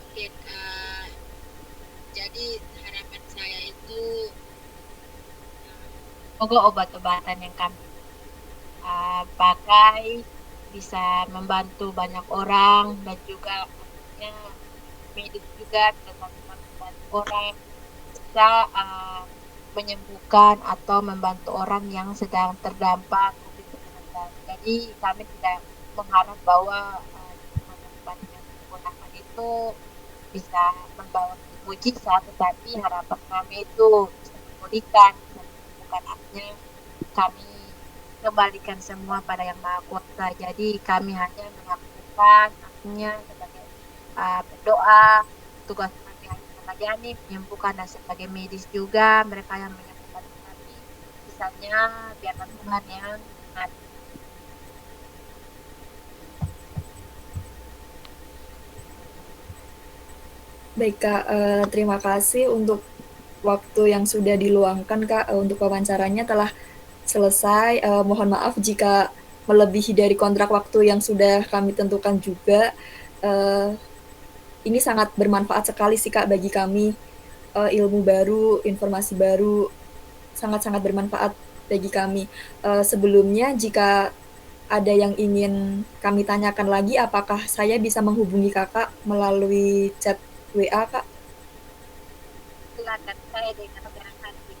Oke, jadi harapan saya itu semoga obat-obatan yang kami pakai bisa membantu banyak orang dan juga maksudnya medis juga bisa membantu banyak orang bisa menyembuhkan atau membantu orang yang sedang terdampak COVID-19. Jadi kami tidak mengharap bahwa obat yang digunakan itu bisa membawa mujizat, tetapi harapan kami itu bisa memulihkan, bisa menyembuhkan. Artinya kami kembalikan semua pada yang Maha Kuasa. Jadi kami hanya melakukan artinya sebagai berdoa, tugas kami hanya melayani, menyembuhkan dan sebagai medis juga mereka yang menyembuhkan kami. Sisanya biarlah Tuhan yang mengatur. Baik Kak, terima kasih untuk waktu yang sudah diluangkan Kak, untuk wawancaranya telah selesai. Mohon maaf jika melebihi dari kontrak waktu yang sudah kami tentukan juga. Uh, ini sangat bermanfaat sekali sih Kak bagi kami. Ilmu baru, informasi baru, sangat-sangat bermanfaat bagi kami. Sebelumnya jika ada yang ingin kami tanyakan lagi, apakah saya bisa menghubungi Kakak melalui chat WA Kak? Silakan saya dengan senang hati.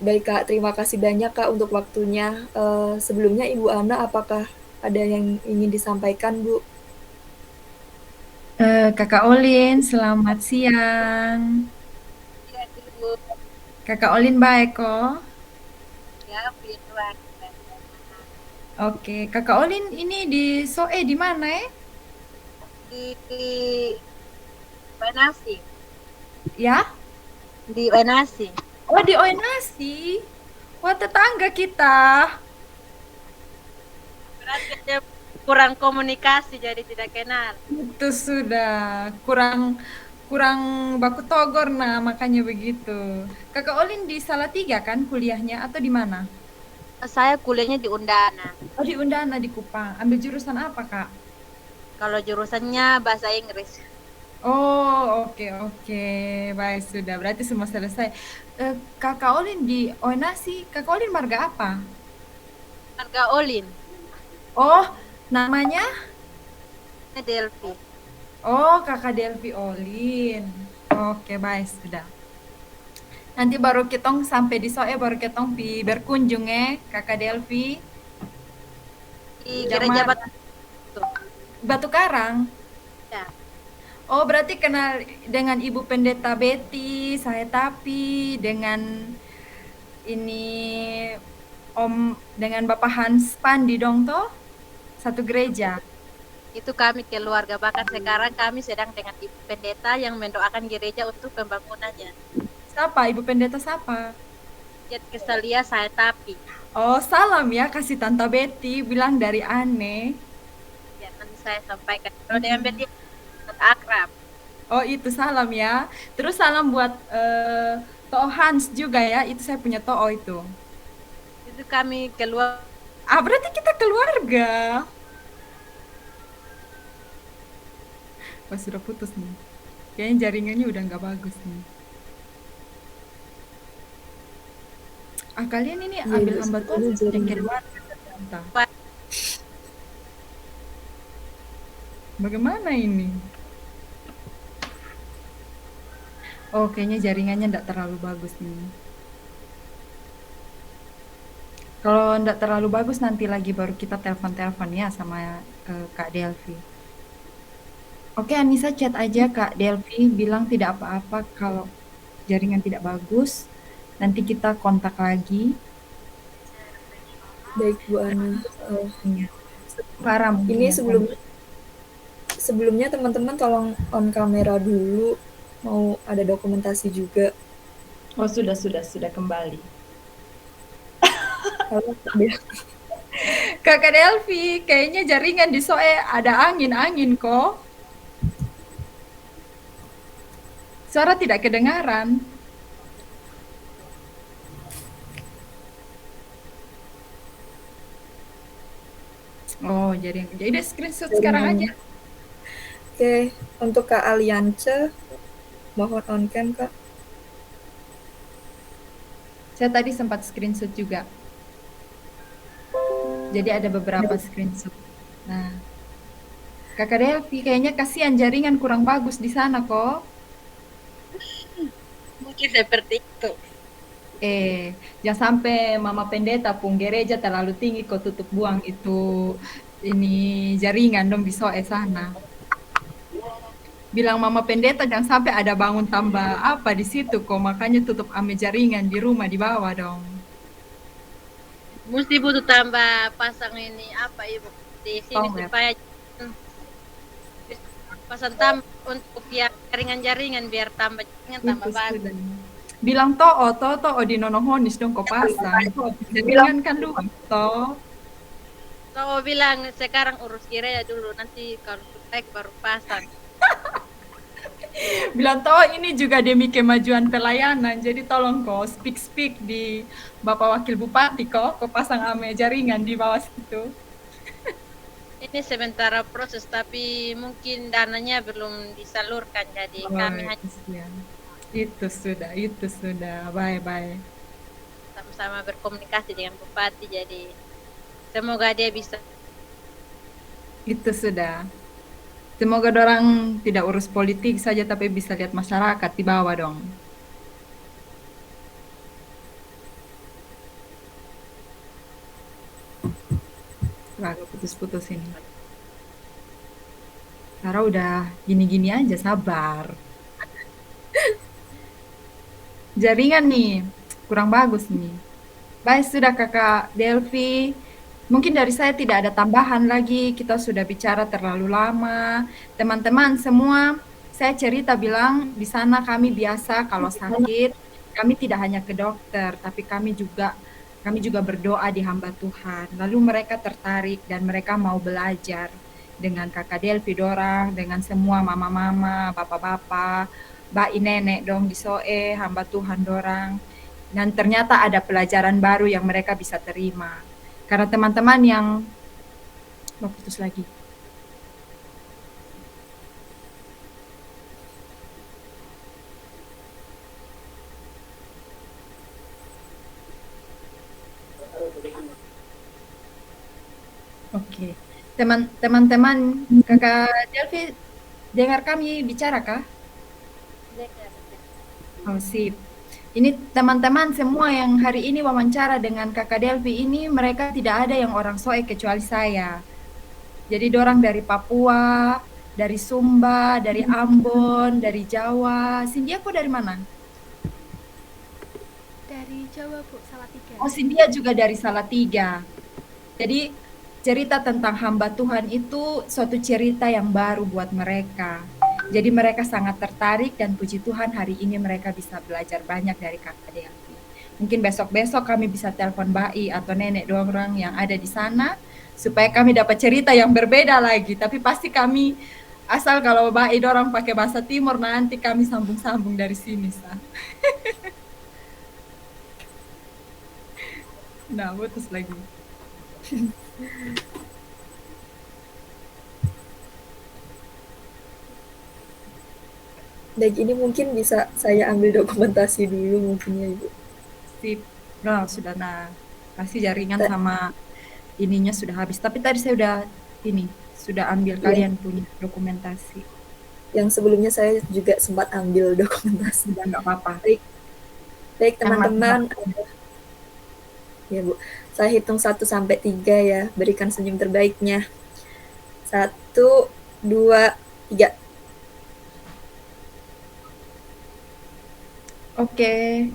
Baik Kak, terima kasih banyak Kak untuk waktunya. Sebelumnya Ibu Ana, apakah ada yang ingin disampaikan Bu? Kakak Olin, selamat siang. Ya dulu Kakak Olin baik kok. ya puji Tuhan. Oke, Kakak Olin ini di Soe di mana ya? Di Banasi, Ya? di Banasi. Oh di Oinasi. Wah tetangga kita. Berarti ada kurang komunikasi jadi tidak kenal. Itu sudah kurang kurang baku togor nah makanya begitu. Kakak Olin di Salatiga kan kuliahnya atau di mana? Saya kuliahnya di Undana. Oh di Undana di Kupang. Ambil jurusan apa Kak? Kalau jurusannya bahasa Inggris. Oh, oke, oke. Baik, sudah. Berarti semua selesai. Kakak Olin di Oinasi. Kakak Olin marga apa? Harga Olin, Oh, namanya? Delphi. Oh, Kakak Delvi Olin. Oke, baik, sudah. Nanti baru kitong sampai di Soe baru kitong pi berkunjung Kakak Delvi. Di gereja Jamar Batu. Batu Karang. Ya. Oh, berarti kenal dengan Ibu Pendeta Betty, saya tapi dengan ini Om dengan Bapak Hans Pandi dong toh satu gereja. Itu kami keluarga, bahkan sekarang kami sedang dengan ibu pendeta yang mendoakan gereja untuk pembangunannya. Siapa? Ibu pendeta siapa? Jet Kesalia saya tapi. Oh, salam ya, kasih Tante Betty, bilang dari Ane. Ya, nanti saya sampaikan. Kalau dengan Betty akrab. Oh, itu salam ya. Terus salam buat Toh Hans juga ya, itu saya punya Toh itu. Itu kami keluar. Ah, berarti kita keluarga. Wah, sudah putus nih. Kayaknya jaringannya udah nggak bagus nih. Ah, kalian ini Iya, ambil Ibu, hamba Tuhan sebetulnya yang jaringan. keluarga ternyata. Bagaimana ini? Oh, kayaknya jaringannya nggak terlalu bagus nih. Kalau nggak terlalu bagus nanti lagi baru kita telepon-telepon ya sama Kak Delvi. Oke, Anissa chat aja Kak Delvi bilang tidak apa-apa kalau jaringan tidak bagus. Nanti kita kontak lagi. Baik, Bu Ani. Iya. Parah mungkin Ini ya. sebelumnya teman-teman tolong on kamera dulu. Mau ada dokumentasi juga. Oh, sudah kembali. Halo, Kak Dea. Kakak Delvi, kayaknya jaringan di Soe ada angin-angin kok. Suara tidak kedengaran. Oh, jadi screenshot sekarang aja. Oke, untuk Kak Aliance, mohon on cam, Kak. Saya tadi sempat screenshot juga. Jadi ada beberapa screenshot. Nah, Kakak Delvi, kayaknya kasihan jaringan kurang bagus di sana kok. Mungkin seperti itu. Jangan sampai Mama Pendeta pun gereja terlalu tinggi kok tutup buang itu ini jaringan dong di Soe sana. Bilang Mama Pendeta jangan sampai ada bangun tambah apa di situ kok, makanya tutup ame jaringan di rumah di bawah dong. Mesti butuh tambah pasang ini apa Ibu di sini Tower. supaya pasang tambah untuk ya jaringan-jaringan biar tambah jaringan tambah Itu bagus. sudah. Bilang toh di nonohonis dong kok pasang. Jaringan kan lu toh. So bilang sekarang urus gereja dulu, nanti kalau sudah baik baru pasang. Bilang toh ini juga demi kemajuan pelayanan. Jadi tolong kok speak di Bapak Wakil Bupati kok pasang ame jaringan di bawah situ. Ini sementara proses tapi mungkin dananya belum disalurkan, jadi kami hanya Itu sudah. Bye. sama-sama berkomunikasi dengan Bupati, jadi semoga dia bisa. Itu sudah. Semoga orang tidak urus politik saja tapi bisa lihat masyarakat di bawah dong. Agak putus-putus ini. Sarah udah gini-gini aja, sabar. Jaringan nih, kurang bagus nih. Baik, sudah Kakak Delvi. Mungkin dari saya tidak ada tambahan lagi, kita sudah bicara terlalu lama. Teman-teman semua, saya cerita bilang di sana kami biasa kalau sakit, kami tidak hanya ke dokter, tapi kami juga berdoa di hamba Tuhan. Lalu mereka tertarik dan mereka mau belajar dengan Kakak Delvi dorang, dengan semua mama-mama, bapak-bapak, mbak nenek dong di Soe, hamba Tuhan dorang. Dan ternyata ada pelajaran baru yang mereka bisa terima. Karena teman-teman yang putus lagi. Oke. Teman-teman, Kakak Delvi dengar kami bicara kah? Oh, sip. Ini teman-teman semua yang hari ini wawancara dengan Kakak Delvi ini, mereka tidak ada yang orang Soe kecuali saya. Jadi dorang dari Papua, dari Sumba, dari Ambon, dari Jawa. Sindia kok dari mana? Dari Jawa Bu, Salatiga. Oh, Sindia juga dari Salatiga. Jadi cerita tentang hamba Tuhan itu suatu cerita yang baru buat mereka. Jadi mereka sangat tertarik dan puji Tuhan hari ini mereka bisa belajar banyak dari Kakak Delvi. Mungkin besok-besok kami bisa telepon Bai atau nenek dua orang yang ada di sana supaya kami dapat cerita yang berbeda lagi. Tapi pasti kami asal kalau Bai orang pakai bahasa Timur nanti kami sambung-sambung dari sini sah. Nah, putus lagi. Baik, ini mungkin bisa saya ambil dokumentasi dulu mungkin ya Ibu. Sip. Nah, sudah pasti jaringan sama ininya sudah habis. Tapi tadi saya sudah ambil kalian punya dokumentasi. Yang sebelumnya saya juga sempat ambil dokumentasi. Sudah nggak apa-apa. Baik teman-teman. Ya Bu, saya hitung 1 sampai 3 ya. Berikan senyum terbaiknya. 1, 2, 3. Oke.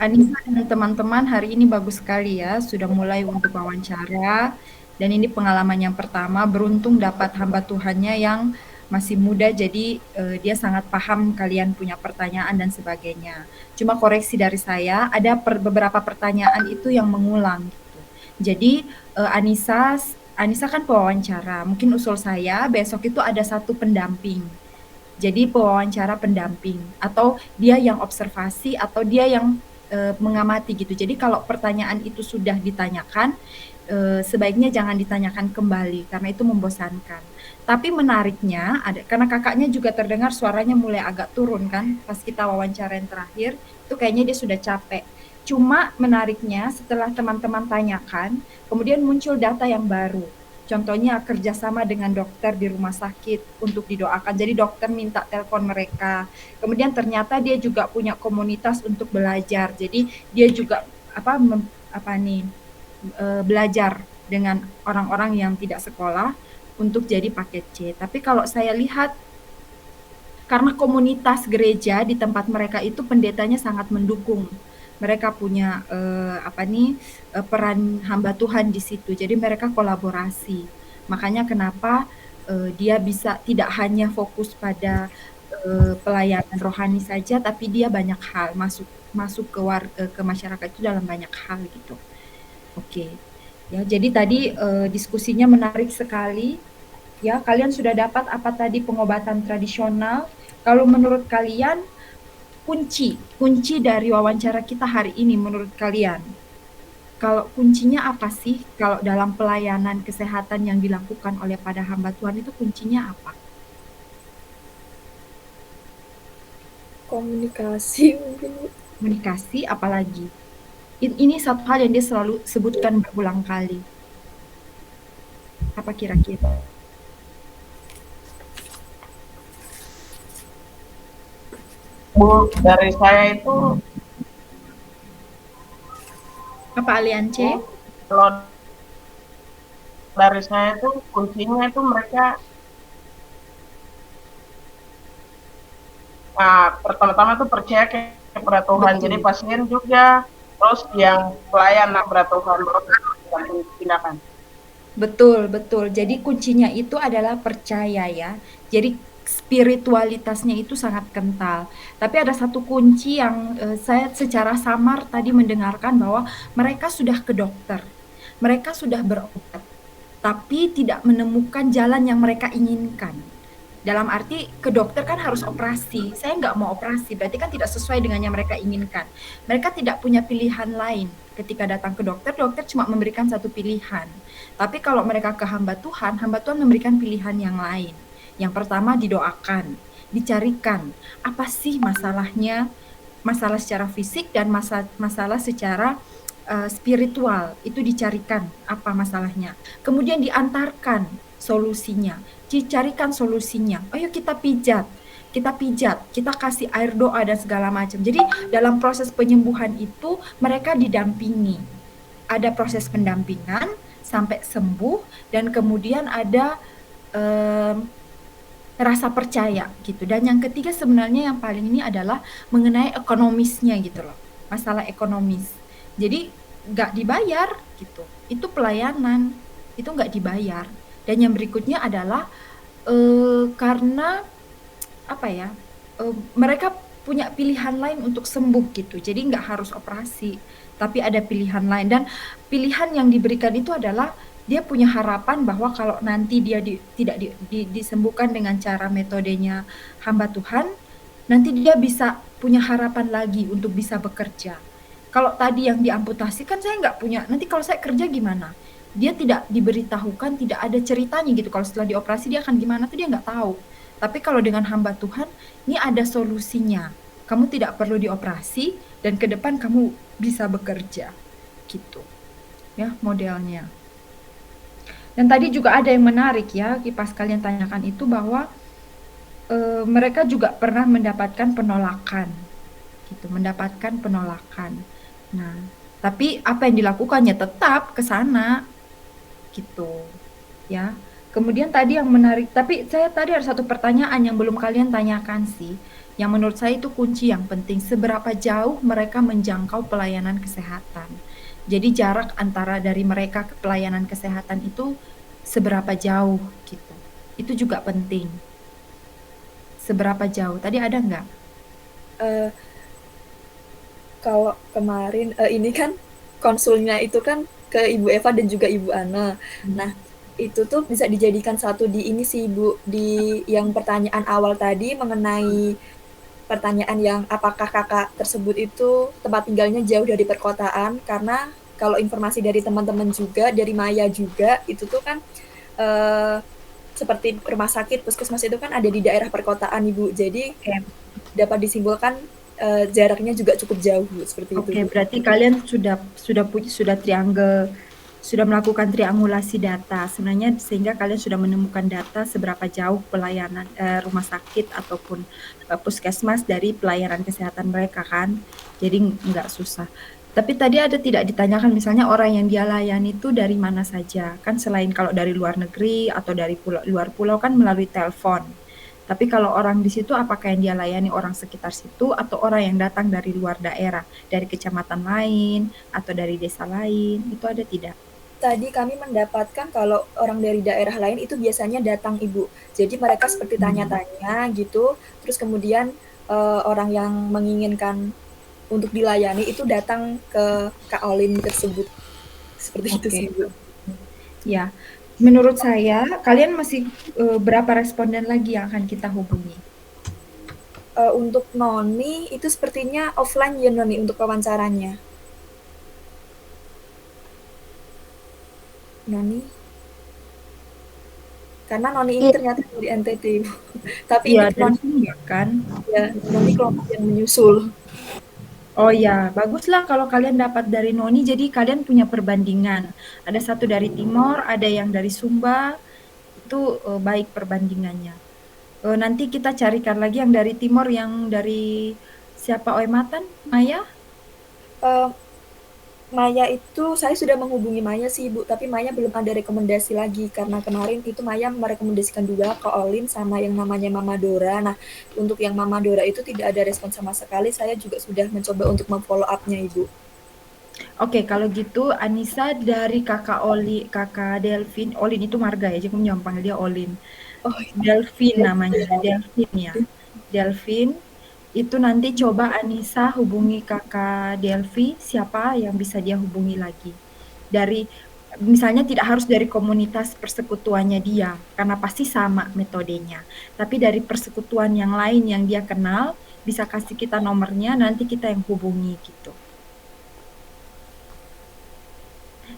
Anissa dan teman-teman hari ini bagus sekali ya, sudah mulai untuk wawancara. Dan ini pengalaman yang pertama, beruntung dapat hamba Tuhannya yang masih muda, jadi dia sangat paham kalian punya pertanyaan dan sebagainya. Cuma koreksi dari saya, ada beberapa pertanyaan itu yang mengulang gitu. Jadi Anissa kan pewawancara, mungkin usul saya besok itu ada satu pendamping. Jadi pewawancara pendamping atau dia yang observasi atau dia yang mengamati gitu. Jadi kalau pertanyaan itu sudah ditanyakan, sebaiknya jangan ditanyakan kembali karena itu membosankan. Tapi menariknya karena kakaknya juga terdengar suaranya mulai agak turun kan pas kita wawancara yang terakhir, itu kayaknya dia sudah capek. Cuma menariknya setelah teman-teman tanyakan, kemudian muncul data yang baru. Contohnya kerjasama dengan dokter di rumah sakit untuk didoakan. Jadi dokter minta telepon mereka. Kemudian ternyata dia juga punya komunitas untuk belajar. Jadi dia juga belajar dengan orang-orang yang tidak sekolah untuk jadi paket C. Tapi kalau saya lihat karena komunitas gereja di tempat mereka itu pendetanya sangat mendukung. Mereka punya peran hamba Tuhan di situ. Jadi mereka kolaborasi. Makanya kenapa dia bisa tidak hanya fokus pada pelayanan rohani saja, tapi dia banyak hal masuk ke masyarakat itu dalam banyak hal gitu. Oke. Ya, jadi tadi diskusinya menarik sekali. Ya, kalian sudah dapat apa tadi pengobatan tradisional. Kalau menurut kalian kunci dari wawancara kita hari ini menurut kalian, kalau kuncinya apa sih kalau dalam pelayanan kesehatan yang dilakukan oleh pada hamba Tuhan itu kuncinya apa? Komunikasi mungkin. Komunikasi apalagi? Ini satu hal yang dia selalu sebutkan berulang kali. Apa kira-kira? Bu, dari saya itu apa aliansi? Kalau dari saya itu kuncinya itu mereka pertama-tama itu percaya kepada Tuhan. Jadi pasien juga, terus yang pelayan kepada Tuhan tindakan. Betul. Jadi kuncinya itu adalah percaya ya. Jadi spiritualitasnya itu sangat kental. Tapi ada satu kunci yang saya secara samar tadi mendengarkan bahwa mereka sudah ke dokter. Mereka sudah berobat. Tapi tidak menemukan jalan yang mereka inginkan. Dalam arti ke dokter kan harus operasi. Saya nggak mau operasi, berarti kan tidak sesuai dengan yang mereka inginkan. Mereka tidak punya pilihan lain. Ketika datang ke dokter cuma memberikan satu pilihan. Tapi kalau mereka ke hamba Tuhan memberikan pilihan yang lain. Yang pertama didoakan, dicarikan apa sih masalahnya, masalah secara fisik dan masalah secara spiritual, itu dicarikan apa masalahnya. Kemudian diantarkan solusinya, dicarikan solusinya. Ayo kita pijat, kita kasih air doa dan segala macam. Jadi dalam proses penyembuhan itu mereka didampingi. Ada proses pendampingan sampai sembuh dan kemudian ada rasa percaya gitu. Dan yang ketiga sebenarnya yang paling ini adalah mengenai ekonomisnya gitu loh. Masalah ekonomis. Jadi nggak dibayar gitu. Itu pelayanan. itu nggak dibayar. Dan yang berikutnya adalah karena apa ya, mereka punya pilihan lain untuk sembuh gitu. Jadi nggak harus operasi, tapi ada pilihan lain. Dan pilihan yang diberikan itu adalah dia punya harapan bahwa kalau nanti dia tidak disembuhkan dengan cara metodenya hamba Tuhan, nanti dia bisa punya harapan lagi untuk bisa bekerja. Kalau tadi yang diamputasi kan saya nggak punya, nanti kalau saya kerja gimana? Dia tidak diberitahukan, tidak ada ceritanya gitu. Kalau setelah dioperasi dia akan gimana tuh dia nggak tahu. Tapi kalau dengan hamba Tuhan, ini ada solusinya. Kamu tidak perlu dioperasi dan ke depan kamu bisa bekerja. Gitu. Ya, modelnya. Dan tadi juga ada yang menarik ya, pas kalian tanyakan itu bahwa mereka juga pernah mendapatkan penolakan. Gitu, mendapatkan penolakan. Nah, tapi apa yang dilakukannya tetap ke sana gitu. Ya. Kemudian tadi yang menarik, tapi saya tadi ada satu pertanyaan yang belum kalian tanyakan sih, yang menurut saya itu kunci yang penting, seberapa jauh mereka menjangkau pelayanan kesehatan. Jadi jarak antara dari mereka ke pelayanan kesehatan itu seberapa jauh gitu. Itu juga penting. Seberapa jauh? Tadi ada nggak? Kalau kemarin ini kan konsulnya itu kan ke Ibu Eva dan juga Ibu Ana. Nah, itu tuh bisa dijadikan satu di ini sih Ibu, di yang pertanyaan awal tadi mengenai pertanyaan yang apakah kakak tersebut itu tempat tinggalnya jauh dari perkotaan, karena kalau informasi dari teman-teman juga, dari Maya juga, itu tuh kan seperti rumah sakit, puskesmas itu kan ada di daerah perkotaan Ibu. Jadi dapat disimpulkan jaraknya juga cukup jauh seperti itu. Oke, berarti kalian sudah triangle, sudah melakukan triangulasi data sebenarnya, sehingga kalian sudah menemukan data seberapa jauh pelayanan rumah sakit ataupun puskesmas dari pelayanan kesehatan mereka kan. Jadi nggak susah. Tapi tadi ada tidak ditanyakan misalnya orang yang dia layani itu dari mana saja kan, selain kalau dari luar negeri atau dari luar pulau kan melalui telepon. Tapi kalau orang di situ apakah yang dia layani orang sekitar situ atau orang yang datang dari luar daerah, dari kecamatan lain atau dari desa lain, itu ada tidak? Tadi kami mendapatkan kalau orang dari daerah lain itu biasanya datang Ibu. Jadi mereka seperti tanya-tanya gitu, terus kemudian orang yang menginginkan untuk dilayani itu datang ke Kak Olin tersebut. Seperti itu sih Ibu. Ya, menurut saya kalian masih berapa responden lagi yang akan kita hubungi? Untuk Noni itu sepertinya offline ya Noni untuk wawancaranya. Noni? Karena Noni ini ternyata dari NTT. Tapi Iya, ini Noni kan? ya, Noni kelompok yang menyusul. Oh ya, baguslah kalau kalian dapat dari Noni, jadi kalian punya perbandingan. Ada satu dari Timor, ada yang dari Sumba, itu baik perbandingannya. Nanti kita carikan lagi yang dari Timor, yang dari siapa Oematan, Maya? Maya itu saya sudah menghubungi Maya sih Ibu, tapi Maya belum ada rekomendasi lagi karena kemarin itu Maya merekomendasikan dua ke Olin sama yang namanya Mama Dora. Nah, untuk yang Mama Dora itu tidak ada respon sama sekali. Saya juga sudah mencoba untuk memfollow up-nya Ibu. Oke, kalau gitu Anissa dari kakak Delvin, Olin itu marga ya, jadi kamu jangan panggil dia Olin. Oh, Delvin namanya, Delvin ya. Delvin, itu nanti coba Anissa hubungi kakak Delvi, siapa yang bisa dia hubungi lagi. Dari, misalnya tidak harus dari komunitas persekutuannya dia, karena pasti sama metodenya. Tapi dari persekutuan yang lain yang dia kenal, bisa kasih kita nomornya, nanti kita yang hubungi gitu.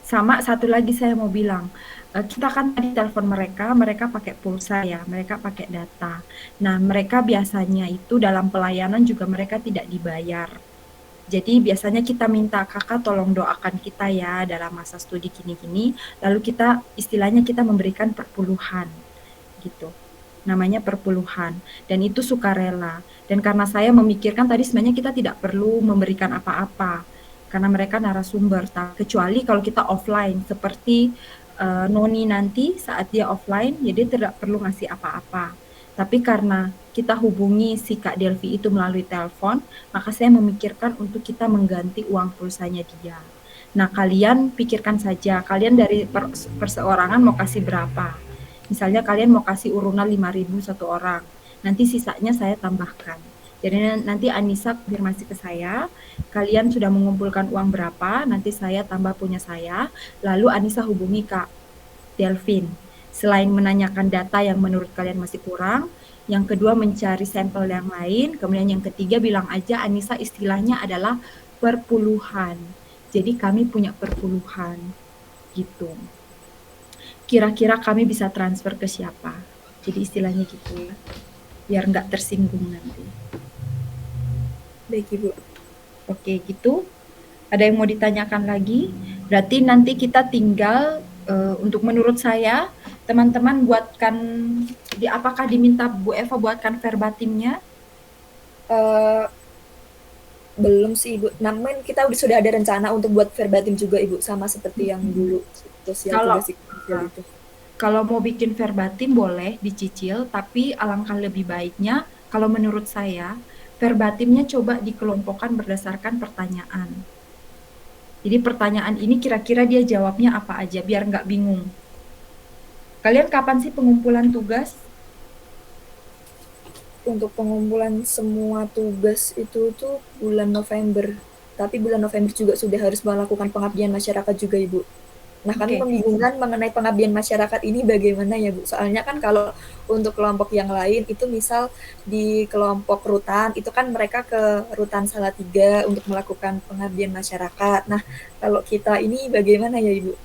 Sama satu lagi saya mau bilang, kita kan tadi telepon mereka pakai pulsa ya, mereka pakai data. Nah, mereka biasanya itu dalam pelayanan juga mereka tidak dibayar. Jadi biasanya kita minta kakak tolong doakan kita ya dalam masa studi gini-gini, lalu kita istilahnya kita memberikan perpuluhan gitu. Namanya perpuluhan, dan itu sukarela. Dan karena saya memikirkan tadi sebenarnya kita tidak perlu memberikan apa-apa, karena mereka narasumber, kecuali kalau kita offline seperti Noni nanti saat dia offline, jadi tidak perlu ngasih apa-apa. Tapi karena kita hubungi si Kak Delvi itu melalui telepon, maka saya memikirkan untuk kita mengganti uang pulsanya dia. Nah, kalian pikirkan saja, kalian dari perseorangan mau kasih berapa. Misalnya kalian mau kasih urunan 5.000 satu orang, nanti sisanya saya tambahkan. Jadi nanti Anissa konfirmasi ke saya, kalian sudah mengumpulkan uang berapa, nanti saya tambah punya saya, lalu Anissa hubungi Kak Delvin. Selain menanyakan data yang menurut kalian masih kurang, yang kedua mencari sampel yang lain, kemudian yang ketiga bilang aja Anissa istilahnya adalah perpuluhan. Jadi kami punya perpuluhan gitu. Kira-kira kami bisa transfer ke siapa? Jadi istilahnya gitu ya, biar nggak tersinggung nanti. Baik Ibu. Oke gitu. Ada yang mau ditanyakan lagi? Berarti nanti kita tinggal untuk menurut saya teman-teman buatkan apakah diminta Bu Eva buatkan verbatimnya? Belum sih Ibu. Namun kita sudah ada rencana untuk buat verbatim juga Ibu, sama seperti yang dulu sosial tugas sosial itu. Kalau mau bikin verbatim boleh dicicil, tapi alangkah lebih baiknya kalau menurut saya verbatimnya coba dikelompokkan berdasarkan pertanyaan. Jadi pertanyaan ini kira-kira dia jawabnya apa aja biar nggak bingung. Kalian kapan sih pengumpulan tugas? Untuk pengumpulan semua tugas itu tuh bulan November. Tapi bulan November juga sudah harus melakukan pengabdian masyarakat juga Ibu. Nah, kami membingungkan mengenai pengabdian masyarakat ini bagaimana ya Bu? Soalnya kan kalau untuk kelompok yang lain itu misal di kelompok rutan itu kan mereka ke rutan Salatiga untuk melakukan pengabdian masyarakat. Nah, kalau kita ini bagaimana ya Ibu?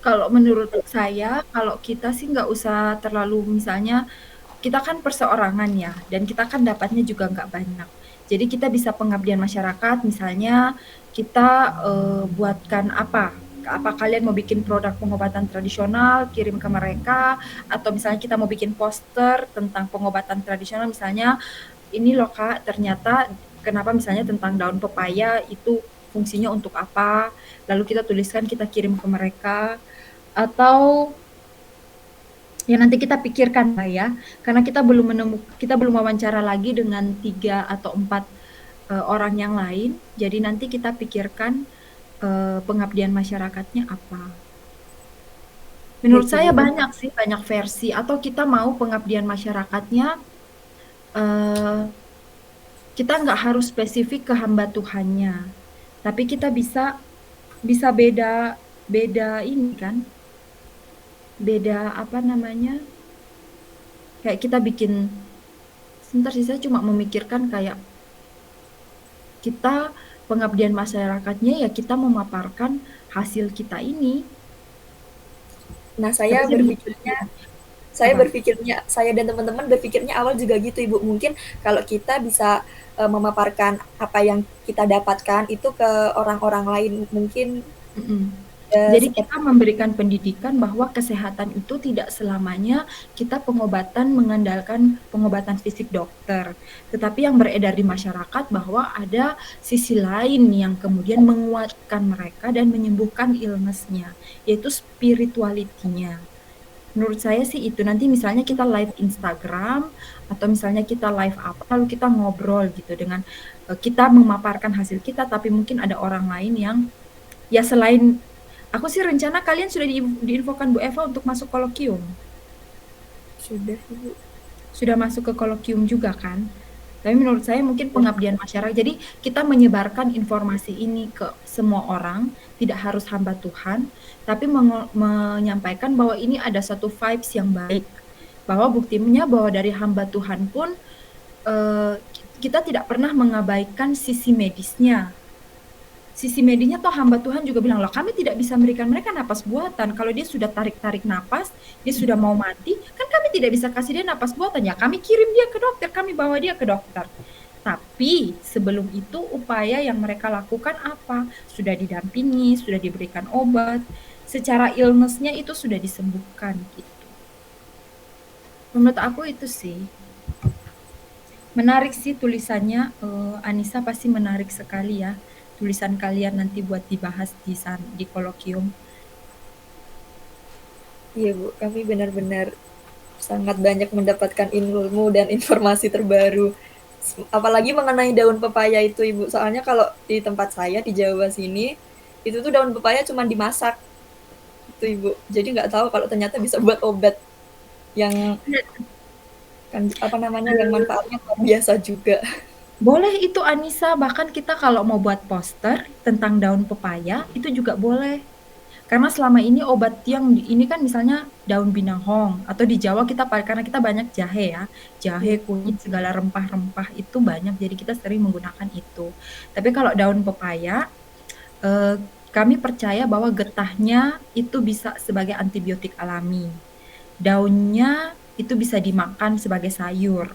Kalau menurut saya, kalau kita sih nggak usah terlalu misalnya kita kan perseorangan ya, dan kita kan dapatnya juga nggak banyak. Jadi kita bisa pengabdian masyarakat, misalnya kita buatkan apa kalian mau bikin produk pengobatan tradisional, kirim ke mereka, atau misalnya kita mau bikin poster tentang pengobatan tradisional, misalnya ini loh Kak, ternyata kenapa misalnya tentang daun pepaya itu fungsinya untuk apa, lalu kita tuliskan, kita kirim ke mereka, atau ya nanti kita pikirkan lah ya, karena kita belum wawancara lagi dengan 3 atau 4 orang yang lain, jadi nanti kita pikirkan pengabdian masyarakatnya apa. Menurut saya banyak sih, banyak versi, atau kita mau pengabdian masyarakatnya kita nggak harus spesifik ke hamba Tuhannya, tapi kita bisa beda ini kan, beda apa namanya, kayak kita bikin sebentar sih, saya cuma memikirkan kayak kita pengabdian masyarakatnya ya kita memaparkan hasil kita ini. Nah, saya dan teman-teman berpikirnya awal juga gitu Ibu. Mungkin kalau kita bisa memaparkan apa yang kita dapatkan itu ke orang-orang lain mungkin. Jadi kita memberikan pendidikan bahwa kesehatan itu tidak selamanya kita pengobatan mengandalkan pengobatan fisik dokter, tetapi yang beredar di masyarakat bahwa ada sisi lain yang kemudian menguatkan mereka dan menyembuhkan illness-nya, yaitu spirituality-nya. Menurut saya sih itu, nanti misalnya kita live Instagram atau misalnya kita live apa, lalu kita ngobrol gitu dengan kita memaparkan hasil kita, tapi mungkin ada orang lain yang ya selain aku sih rencana kalian sudah diinfokan Bu Eva untuk masuk kolokium. Sudah Ibu. Sudah masuk ke kolokium juga kan? Tapi menurut saya mungkin pengabdian masyarakat. Jadi kita menyebarkan informasi ini ke semua orang, tidak harus hamba Tuhan, tapi menyampaikan bahwa ini ada satu vibes yang baik. Bahwa buktinya bahwa dari hamba Tuhan pun kita tidak pernah mengabaikan sisi medisnya. Sisi medisnya toh hamba Tuhan juga bilang, loh kami tidak bisa memberikan mereka napas buatan. Kalau dia sudah tarik-tarik napas, dia sudah mau mati, kan kami tidak bisa kasih dia napas buatan. Ya kami kirim dia ke dokter, kami bawa dia ke dokter. Tapi sebelum itu upaya yang mereka lakukan apa? Sudah didampingi, sudah diberikan obat. Secara illness-nya itu sudah disembuhkan gitu. Menurut aku itu sih. Menarik sih tulisannya, Anissa pasti menarik sekali ya. Tulisan kalian nanti buat dibahas di kolokium. Iya Bu, kami benar-benar sangat banyak mendapatkan ilmu dan informasi terbaru. Apalagi mengenai daun pepaya itu Ibu. Soalnya kalau di tempat saya di Jawa sini itu tuh daun pepaya cuma dimasak itu Ibu. Jadi nggak tahu kalau ternyata bisa buat obat yang kan apa namanya yang manfaatnya luar biasa juga. Boleh itu Anissa, bahkan kita kalau mau buat poster tentang daun pepaya itu juga boleh. Karena selama ini obat yang ini kan misalnya daun binahong atau di Jawa kita karena kita banyak jahe ya, jahe, kunyit, segala rempah-rempah itu banyak jadi kita sering menggunakan itu. Tapi kalau daun pepaya eh, kami percaya bahwa getahnya itu bisa sebagai antibiotik alami. Daunnya itu bisa dimakan sebagai sayur.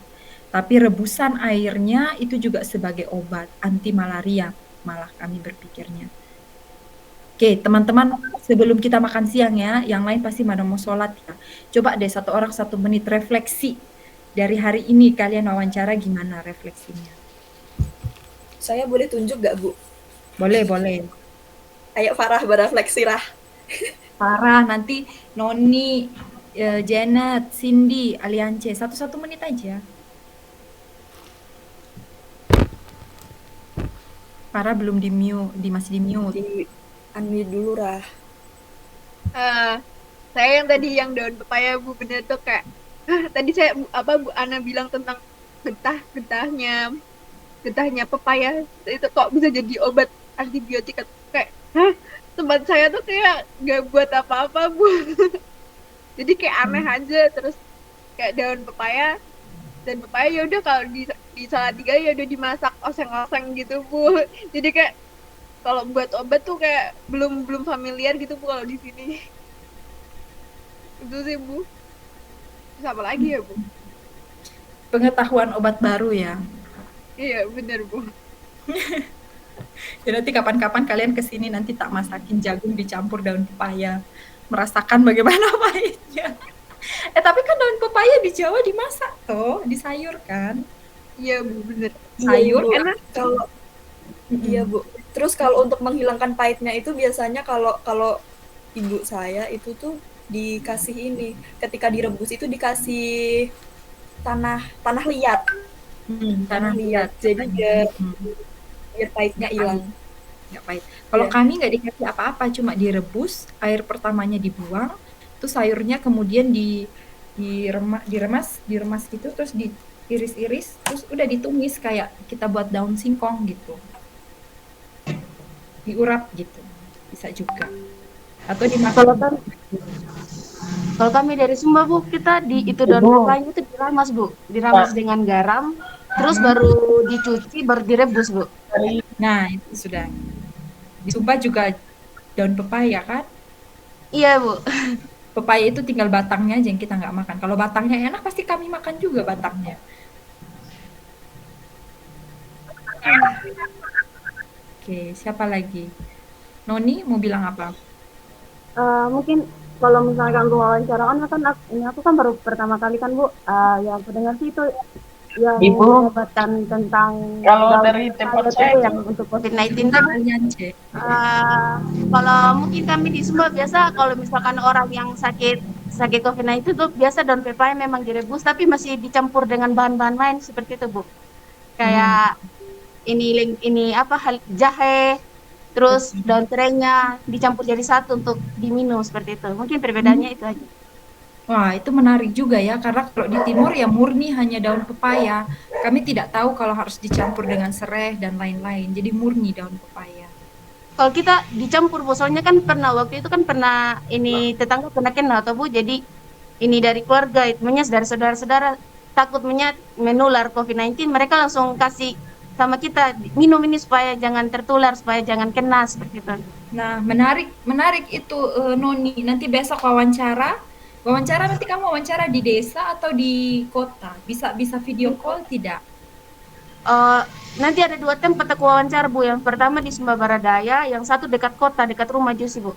Tapi rebusan airnya itu juga sebagai obat anti malaria, malah kami berpikirnya. Oke, teman-teman, sebelum kita makan siang ya, yang lain pasti pada mau sholat ya. Coba deh 1 orang 1 menit refleksi dari hari ini kalian wawancara gimana refleksinya. Saya boleh tunjuk nggak Bu? Boleh, boleh. Ayo Farah berefleksi lah. Farah, nanti Noni, Janet, Cindy, Aliance, 1 menit aja. Farah belum di mute, masih di mute. Di unmute dulu Rah. Saya yang tadi yang daun pepaya Bu, bener tuh kayak tadi saya Bu Ana bilang tentang getahnya pepaya itu kok bisa jadi obat antibiotik kayak tempat saya tuh kayak nggak buat apa-apa Bu. Jadi kayak aneh aja, terus kayak daun pepaya ya udah kalau di Salatiga ya udah dimasak oseng-oseng gitu Bu. Jadi kayak kalau buat obat tuh kayak belum familiar gitu Bu kalau di sini. Itu sih Bu. Terus apa lagi ya Bu? Pengetahuan obat baru ya. Iya bener Bu. Ya, nanti kapan-kapan kalian kesini nanti tak masakin jagung dicampur daun pepaya. Merasakan bagaimana pahitnya. Tapi kan daun pepaya di Jawa dimasak toh, disayur kan? Iya Bu, bener. Sayur Bu. enak. Kalau iya Bu. Terus kalau untuk menghilangkan pahitnya itu biasanya kalau ibu saya itu tuh dikasih ini, ketika direbus itu dikasih tanah liat. Tanah liat. Jadi biar pahitnya hilang. Nggak pahit. Kalau kami nggak dikasih apa-apa, cuma direbus, air pertamanya dibuang, terus sayurnya kemudian diremas gitu, terus diiris-iris, terus udah ditumis kayak kita buat daun singkong gitu. Diurap gitu, bisa juga. Atau dimakan. Kalau kami dari Sumba Bu, kita di itu daun pepaya itu diramas Bu, diramas dengan garam, terus baru dicuci, baru direbus Bu. Nah itu sudah. Di Sumba juga daun pepaya kan? Iya Bu. Pepaya itu tinggal batangnya aja yang kita nggak makan. Kalau batangnya enak pasti kami makan juga batangnya. Oke, siapa lagi? Noni mau bilang apa? Mungkin kalau misalkan aku wawancara kan aku kan baru pertama kali kan Bu, yang aku dengar sih itu yang mendapatkan tentang kalau dari tempat saya yang untuk COVID-19 kan. Kalau mungkin kami di Sumba biasa kalau misalkan orang yang sakit COVID-19 itu biasa daun pepaya memang direbus tapi masih dicampur dengan bahan-bahan lain seperti itu Bu. Kayak ini jahe, terus daun serainya dicampur jadi satu untuk diminum seperti itu. Mungkin perbedaannya itu aja. Wah, itu menarik juga ya, karena kalau di timur ya murni hanya daun pepaya. Kami tidak tahu kalau harus dicampur dengan serai dan lain-lain. Jadi murni daun pepaya. Kalau kita dicampur Bu, soalnya kan waktu itu kan pernah ini tetangga pernah kena atau Bu, jadi ini dari keluarga, dari saudara-saudara takut menular COVID-19, mereka langsung kasih sama kita minum ini supaya jangan tertular, supaya jangan kena seperti itu. Nah, menarik itu Noni. Nanti besok wawancara nanti kamu wawancara di desa atau di kota? Bisa video call tidak? Nanti ada 2 tempat aku wawancara Bu. Yang pertama di Sumba Barat Daya, yang satu dekat kota, dekat rumah Jusi Bu.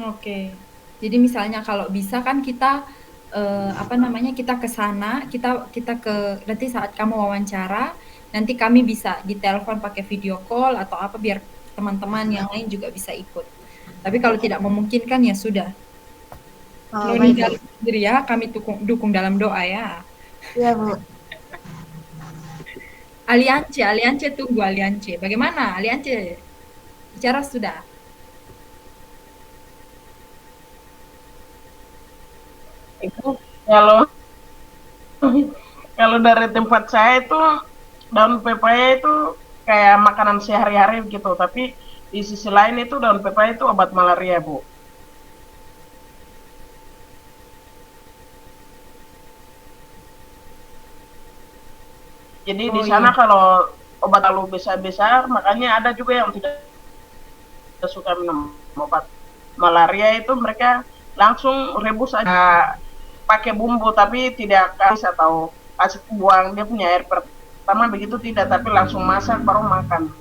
Oke. Jadi misalnya kalau bisa kan kita kita ke sana, kita ke nanti saat kamu wawancara, nanti kami bisa ditelepon pakai video call atau apa biar teman-teman yang lain juga bisa ikut. Tapi kalau tidak memungkinkan ya sudah. Noni sendiri ya, kami dukung dalam doa ya. Iya Bu. Aliance tunggu Aliance. Bagaimana Aliance? Bicara sudah? Itu kalau kalau dari tempat saya itu daun pepaya itu kayak makanan sehari-hari gitu, tapi di sisi lain itu daun pepaya itu obat malaria, Bu. Jadi di Oh sana iya. kalau obat lalu besar-besar, makanya ada juga yang tidak suka minum obat malaria itu mereka langsung rebus aja pakai bumbu tapi tidak kasih atau kasih buang dia punya air pertama begitu tidak tapi langsung masak baru makan.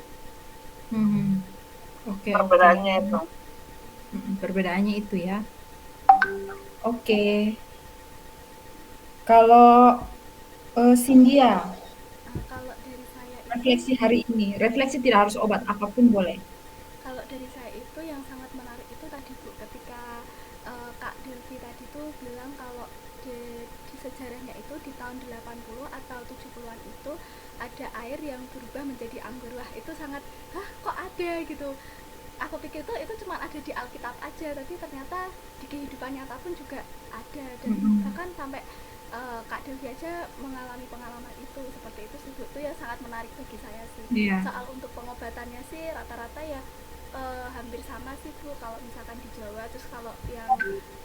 Mhm. Oke, oke. Perbedaannya itu. Perbedaannya itu ya. Oke. Kalau Cynthia, Kalau dari saya itu, refleksi hari ini, refleksi tidak harus obat apapun boleh. kalau dari saya itu yang sangat menarik itu tadi Bu, ketika Kak Delvi tadi tuh bilang kalau di sejarahnya itu di tahun 80 atau 70-an itu ada air yang berubah menjadi anggur. Wah, itu sangat, hah kok ada gitu. Aku pikir tuh itu cuma ada di Alkitab aja, tapi ternyata di kehidupan nyata pun juga ada, dan bahkan sampai Kak Devi aja mengalami pengalaman itu seperti itu sih Bu. Itu ya sangat menarik bagi saya sih. Iya. Soal untuk pengobatannya sih rata-rata ya hampir sama sih Bu, kalau misalkan di Jawa. Terus kalau yang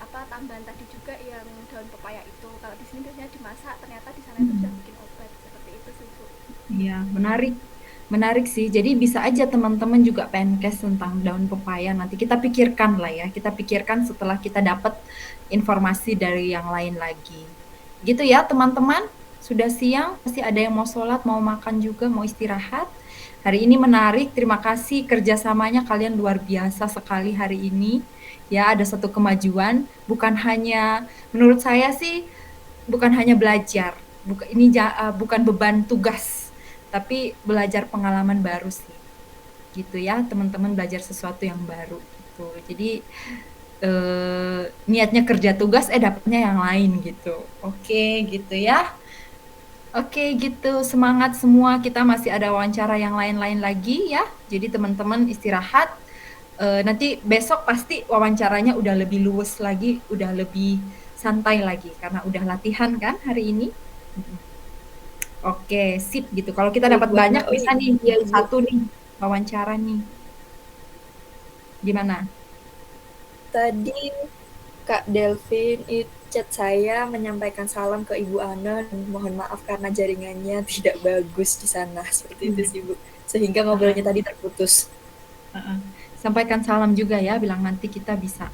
apa tambahan tadi juga yang daun pepaya itu, kalau di sini biasanya dimasak, ternyata di sana itu sudah bikin obat seperti itu sih Bu. Iya, menarik. Menarik sih. Jadi bisa aja teman-teman juga penkes tentang daun pepaya. Nanti kita pikirkan lah ya. Kita pikirkan setelah kita dapat informasi dari yang lain lagi. Gitu ya teman-teman. Sudah siang. Pasti ada yang mau sholat, mau makan juga, mau istirahat. Hari ini menarik. Terima kasih kerjasamanya kalian luar biasa sekali hari ini. Ya, ada satu kemajuan. Bukan hanya, menurut saya sih, bukan hanya belajar. Bukan beban tugas, tapi belajar pengalaman baru sih, gitu ya teman-teman, belajar sesuatu yang baru gitu. Jadi niatnya kerja tugas, dapatnya yang lain gitu. Oke, gitu ya. Oke, gitu. Semangat semua. Kita masih ada wawancara yang lain-lain lagi ya. Jadi teman-teman istirahat. Nanti besok pasti wawancaranya udah lebih luwes lagi, udah lebih santai lagi karena udah latihan kan hari ini. Oke, sip gitu. Kalau kita dapat banyak bisa nih Iya, Ibu. satu nih wawancara nih. Gimana? Tadi Kak Delvin itu chat saya menyampaikan salam ke Ibu Ana dan mohon maaf karena jaringannya tidak bagus di sana. Seperti itu sih Bu. Sehingga ngobrolnya tadi terputus. Sampaikan salam juga ya, bilang nanti kita bisa